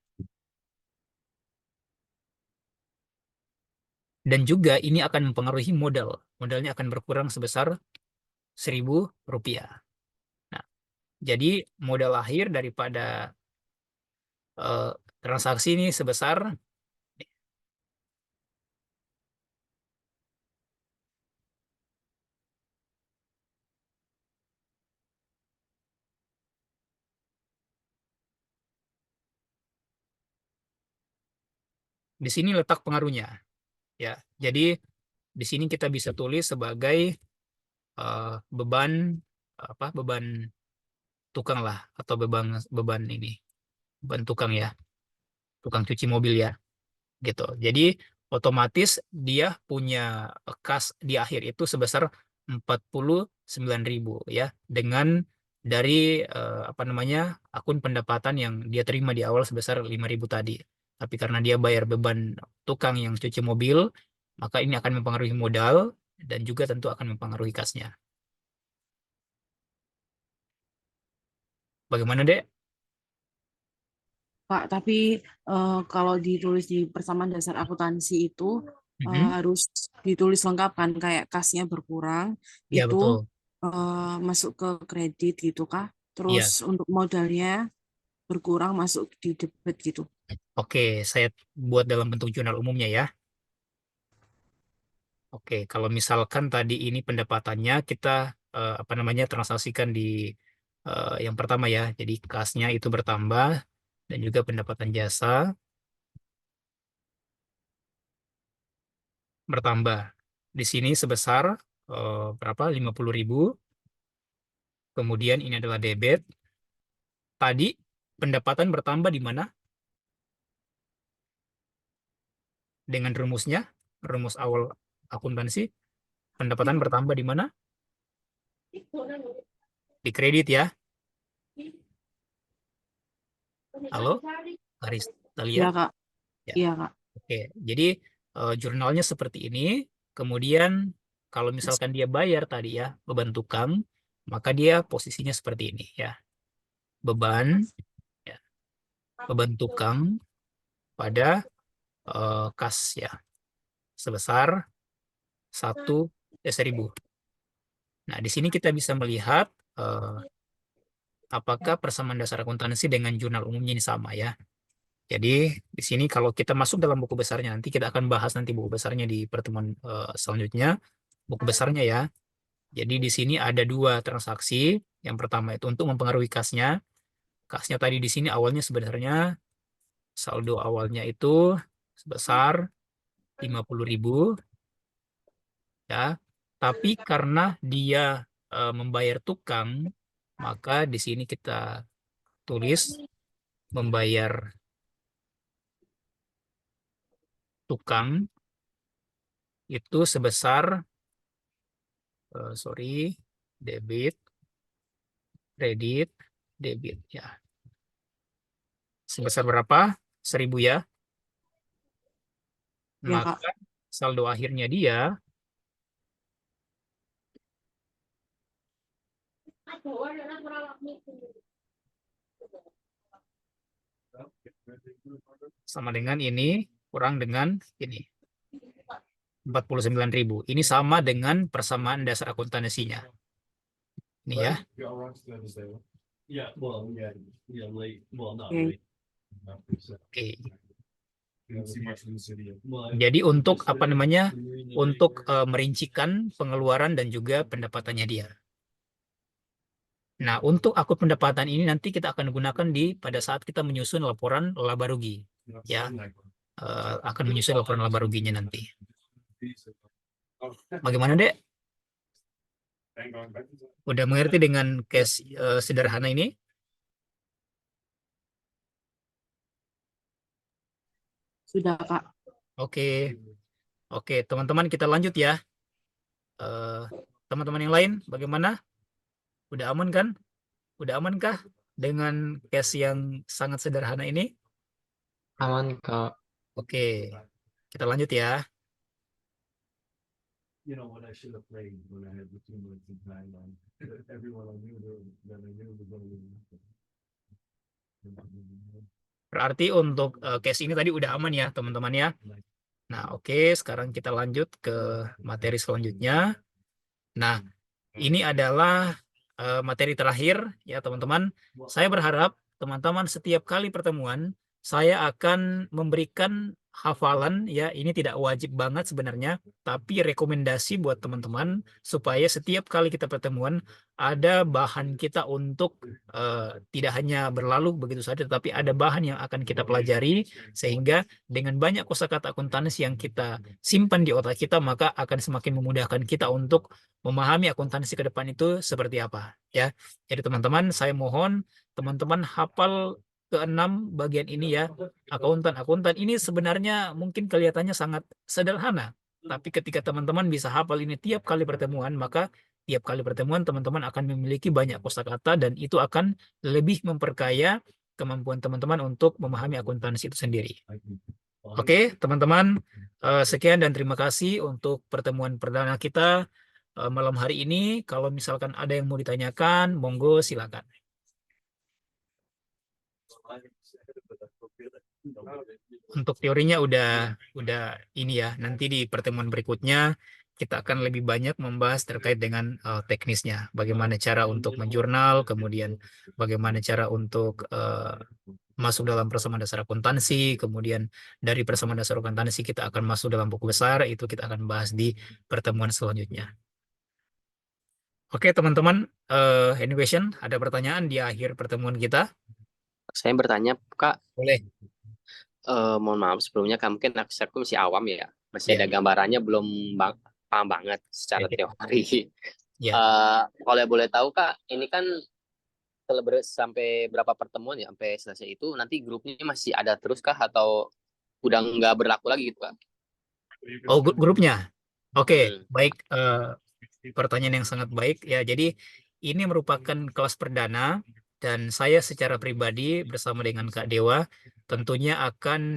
Dan juga ini akan mempengaruhi modal. Modalnya akan berkurang sebesar Rp1.000. Nah, jadi modal akhir daripada transaksi ini sebesar di sini letak pengaruhnya. Ya, jadi di sini kita bisa tulis sebagai beban tukang lah, atau beban tukang ya, tukang cuci mobil ya, gitu. Jadi otomatis dia punya kas di akhir itu sebesar 49.000 ya, dengan dari akun pendapatan yang dia terima di awal sebesar 5.000 tadi. Tapi karena dia bayar beban tukang yang cuci mobil, maka ini akan mempengaruhi modal dan juga tentu akan mempengaruhi kasnya. Bagaimana, Dek? Pak, tapi kalau ditulis di persamaan dasar akuntansi itu harus ditulis lengkap kan, kayak kasnya berkurang, Ya, itu betul. masuk ke kredit gitu kah? Iya. Terus untuk modalnya berkurang masuk di debit gitu. Oke, saya buat dalam bentuk jurnal umumnya ya. Oke, kalau misalkan tadi ini pendapatannya kita transaksikan di yang pertama ya. Jadi kasnya itu bertambah dan juga pendapatan jasa bertambah. Di sini sebesar berapa? 50.000. Kemudian ini adalah debit. Tadi pendapatan bertambah di mana? Dengan rumusnya, rumus awal akuntansi, pendapatan bertambah di mana? Di kredit ya. Halo, Karistalia? Iya, Kak. Ya. Iya, Kak. Oke, jadi jurnalnya seperti ini. Kemudian kalau misalkan dia bayar tadi ya, beban tukang, maka dia posisinya seperti ini ya. Beban ya, beban tukang pada kas ya, sebesar 1.000. Nah, di sini kita bisa melihat apakah persamaan dasar akuntansi dengan jurnal umumnya ini sama ya. Jadi di sini kalau kita masuk dalam buku besarnya, nanti kita akan bahas nanti buku besarnya di pertemuan selanjutnya, buku besarnya ya. Jadi di sini ada 2 transaksi. Yang pertama itu untuk mempengaruhi kasnya. Kasnya tadi di sini awalnya sebenarnya saldo awalnya itu sebesar 50.000 ya. Tapi karena dia membayar tukang, maka di sini kita tulis membayar tukang itu sebesar debit, kredit, debit ya. Sebesar berapa? 1.000 ya. Ya, Maka Kak. saldo akhirnya dia sama dengan ini kurang dengan ini. 49.000. Ini sama dengan persamaan dasar akuntansinya. Ini ya. Oke. Jadi untuk apa namanya? Untuk merincikan pengeluaran dan juga pendapatannya dia. Nah, untuk akun pendapatan ini nanti kita akan gunakan pada saat kita menyusun laporan laba rugi, ya. Akan menyusun laporan laba ruginya nanti. Bagaimana, Dek? Udah mengerti dengan case sederhana ini? Sudah, Kak. Oke. Oke, teman-teman kita lanjut ya. Teman-teman yang lain bagaimana? Udah aman kan? Udah amankah dengan case yang sangat sederhana ini? Aman, Kak. Oke, kita lanjut ya. Berarti untuk case ini tadi udah aman ya, teman-teman ya. Nah, oke, sekarang kita lanjut ke materi selanjutnya. Nah, ini adalah materi terakhir ya, teman-teman. Saya berharap teman-teman setiap kali pertemuan saya akan memberikan hafalan ya. Ini tidak wajib banget sebenarnya, tapi rekomendasi buat teman-teman supaya setiap kali kita pertemuan ada bahan kita untuk tidak hanya berlalu begitu saja, tetapi ada bahan yang akan kita pelajari sehingga dengan banyak kosakata akuntansi yang kita simpan di otak kita, maka akan semakin memudahkan kita untuk memahami akuntansi ke depan itu seperti apa ya. Jadi teman-teman, saya mohon teman-teman hafal ke-6 bagian ini ya. Akuntan ini sebenarnya mungkin kelihatannya sangat sederhana, tapi ketika teman-teman bisa hafal ini tiap kali pertemuan, maka tiap kali pertemuan teman-teman akan memiliki banyak kosakata dan itu akan lebih memperkaya kemampuan teman-teman untuk memahami akuntansi itu sendiri. Oke, teman-teman, sekian dan terima kasih untuk pertemuan perdana kita malam hari ini. Kalau misalkan ada yang mau ditanyakan, monggo silakan. Untuk teorinya udah ini ya. Nanti di pertemuan berikutnya kita akan lebih banyak membahas terkait dengan teknisnya. Bagaimana cara untuk menjurnal, kemudian bagaimana cara untuk masuk dalam persamaan dasar akuntansi, kemudian dari persamaan dasar akuntansi kita akan masuk dalam buku besar, itu kita akan bahas di pertemuan selanjutnya. Oke teman-teman, any question? Ada pertanyaan di akhir pertemuan kita? Saya bertanya, Kak. Boleh. Mohon maaf sebelumnya, Kak, mungkin aku masih awam ya. Masih ada gambarannya, belum paham banget secara teori. Kalau boleh tahu, Kak, ini kan sampai berapa pertemuan ya, sampai selesai itu, nanti grupnya masih ada terus kah atau udah nggak berlaku lagi gitu, Kak? Oh, grupnya. Oke, baik. Pertanyaan yang sangat baik ya. Jadi ini merupakan kelas perdana dan saya secara pribadi bersama dengan Kak Dewa tentunya akan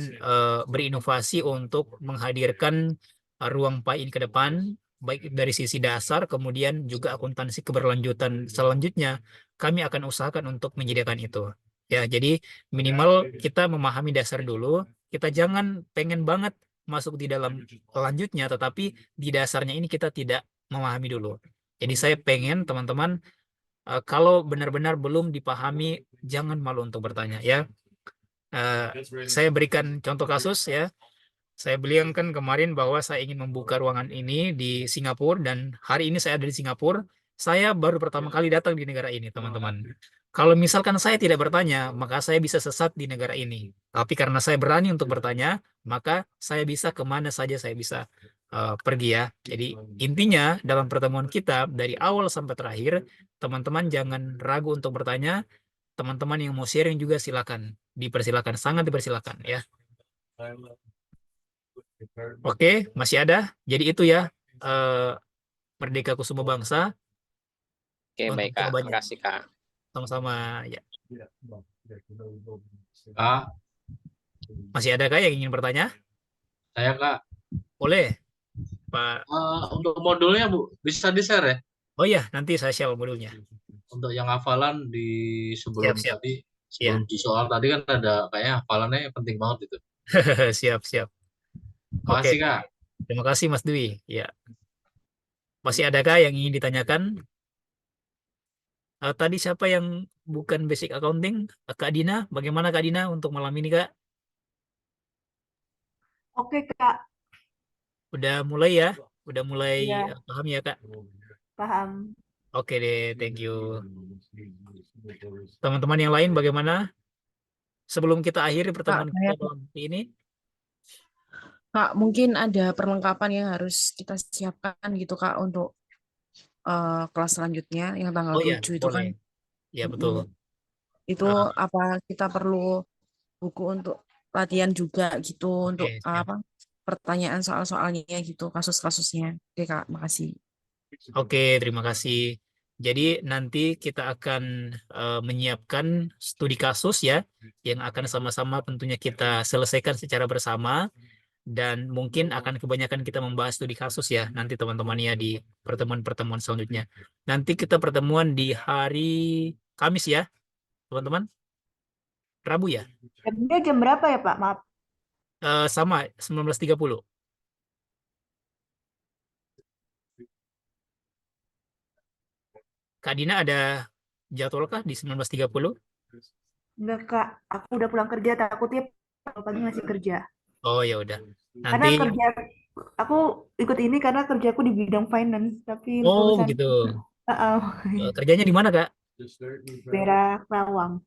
berinovasi untuk menghadirkan ruang PAI ke depan, baik dari sisi dasar, kemudian juga akuntansi keberlanjutan selanjutnya. Kami akan usahakan untuk menyediakan itu. Ya, jadi minimal kita memahami dasar dulu. Kita jangan pengen banget masuk di dalam lanjutnya, tetapi di dasarnya ini kita tidak memahami dulu. Jadi saya pengen teman-teman kalau benar-benar belum dipahami, jangan malu untuk bertanya ya. Saya berikan contoh kasus ya. Saya bilangkan kemarin bahwa saya ingin membuka ruangan ini di Singapura dan hari ini saya ada di Singapura. Saya baru pertama kali datang di negara ini, teman-teman. Kalau misalkan saya tidak bertanya, maka saya bisa sesat di negara ini. Tapi karena saya berani untuk bertanya, maka saya bisa kemana saja saya bisa pergi ya. Jadi intinya dalam pertemuan kita dari awal sampai terakhir, teman-teman jangan ragu untuk bertanya. Teman-teman yang mau sharing juga silakan, dipersilakan, sangat dipersilakan ya. Oke, masih ada. Jadi itu ya, Merdeka Kusuma Bangsa. Oke, Untuk baik Kak. jawabannya. Makasih Kak. Sama-sama ya. Kak, Masih ada Kak yang ingin bertanya? saya Kak. Boleh, Pak. Untuk modulnya Bu, bisa di-share ya? Oh iya, nanti saya share modulnya. Untuk yang hafalan di sebelum Siap. tadi, Iya. sebelum di soal tadi kan ada kayaknya hafalannya penting banget itu. Siap. Oke. Makasih Kak. Terima kasih Mas Dwi. Ya. Masih adakah yang ingin ditanyakan? Tadi siapa yang bukan basic accounting? Kak Dina, bagaimana Kak Dina untuk malam ini Kak? Oke, Kak. Udah mulai ya? Udah mulai Iya. paham ya Kak? Paham. Oke deh, thank you. Teman-teman yang lain bagaimana? Sebelum kita akhiri pertemuan kita malam ini. Kak, mungkin ada perlengkapan yang harus kita siapkan gitu Kak untuk kelas selanjutnya yang tanggal 7 itu kan. Ya betul. Itu apa kita perlu buku untuk latihan juga gitu untuk apa pertanyaan soal-soalnya gitu, kasus-kasusnya. Oke Kak, makasih. Oke, terima kasih. Jadi nanti kita akan menyiapkan studi kasus ya, yang akan sama-sama tentunya kita selesaikan secara bersama. Dan mungkin akan kebanyakan kita membahas studi kasus ya nanti teman-teman ya di pertemuan-pertemuan selanjutnya. Nanti kita pertemuan di hari Kamis ya teman-teman. Rabu ya. Jamnya jam berapa ya Pak? Maaf. Sama 19.30. Kak Dina ada jadwal kah di 19.30? Enggak Kak, aku udah pulang kerja, takutnya pagi masih kerja. Oh ya udah. Karena kerja aku ikut ini karena kerjaku di bidang finance, tapi oh urusan gitu. Kerjanya di mana Kak? daerah Kerawang.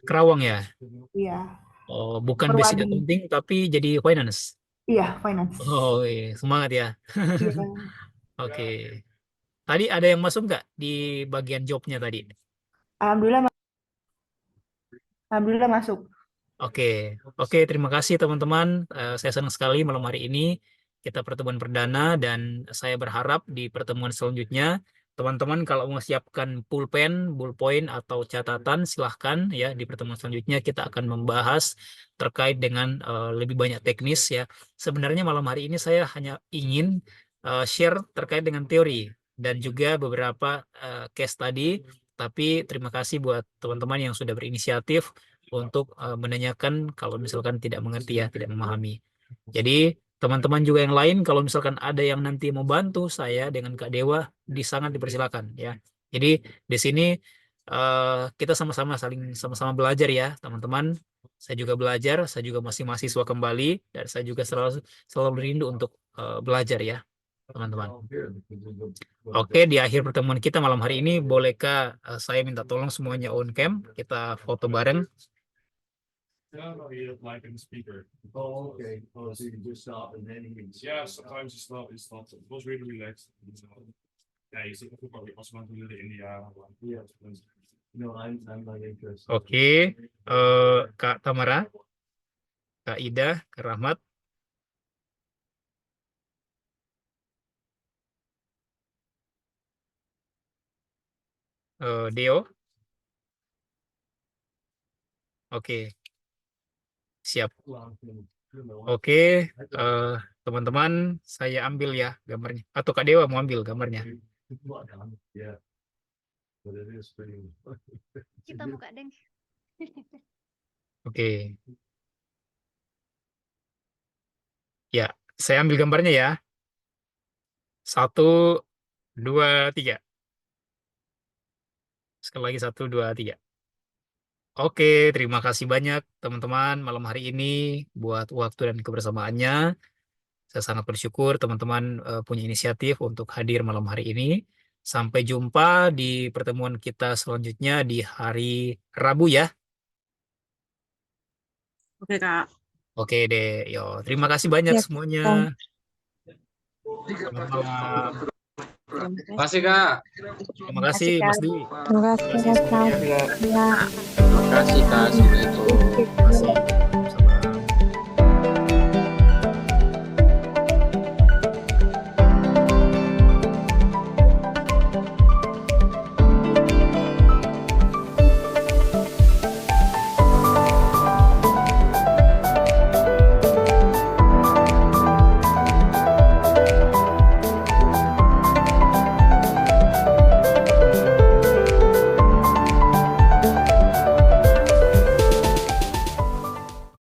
Kerawang ya. Iya. Oh bukan basic accounting tapi jadi finance. Iya finance. Oh iya. Semangat ya. Iya. Oke. Tadi ada yang masuk nggak di bagian jobnya tadi? Alhamdulillah masuk. Oke, terima kasih teman-teman. Saya senang sekali malam hari ini kita pertemuan perdana dan saya berharap di pertemuan selanjutnya teman-teman kalau mau siapkan pulpen, ballpoint atau catatan silahkan ya di pertemuan selanjutnya kita akan membahas terkait dengan lebih banyak teknis ya. Sebenarnya malam hari ini saya hanya ingin share terkait dengan teori dan juga beberapa case tadi. Tapi terima kasih buat teman-teman yang sudah berinisiatif untuk menanyakan kalau misalkan tidak mengerti ya, tidak memahami. Jadi teman-teman juga yang lain kalau misalkan ada yang nanti mau bantu saya dengan Kak Dewa, sangat dipersilakan ya. Jadi di sini kita sama-sama belajar ya, teman-teman. Saya juga belajar, saya juga masih mahasiswa kembali dan saya juga selalu rindu untuk belajar ya, teman-teman. Oke, di akhir pertemuan kita malam hari ini, bolehkah saya minta tolong semuanya on cam, kita foto bareng. No, you like in the speaker. Oh, okay. Oh, so you can just stop and then you can. Yeah, sometimes you stop. It goes really relaxed. Yeah, you see, people probably also want to do the India one. Yeah. No, I'm not interested. Oke, Kak Tamara, Kak Ida, Kak Rahmat. Deo. Oke. Siap. Oke, teman-teman, saya ambil ya gambarnya. Atau Kak Dewa mau ambil gambarnya? Kita buka, Deng. Oke. Ya, saya ambil gambarnya ya. 1, 2, 3. Sekali lagi 1, 2, 3. Oke, terima kasih banyak teman-teman malam hari ini buat waktu dan kebersamaannya. Saya sangat bersyukur teman-teman punya inisiatif untuk hadir malam hari ini. Sampai jumpa di pertemuan kita selanjutnya di hari Rabu ya. Oke Kak. Oke deh, yo. Terima kasih banyak Ya, semuanya. Selamat malam. Terima kasih Kak. Terima kasih Mas Dwi. Terima kasih Kak. Terima kasih Kak. Assalamualaikum. Terima kasih.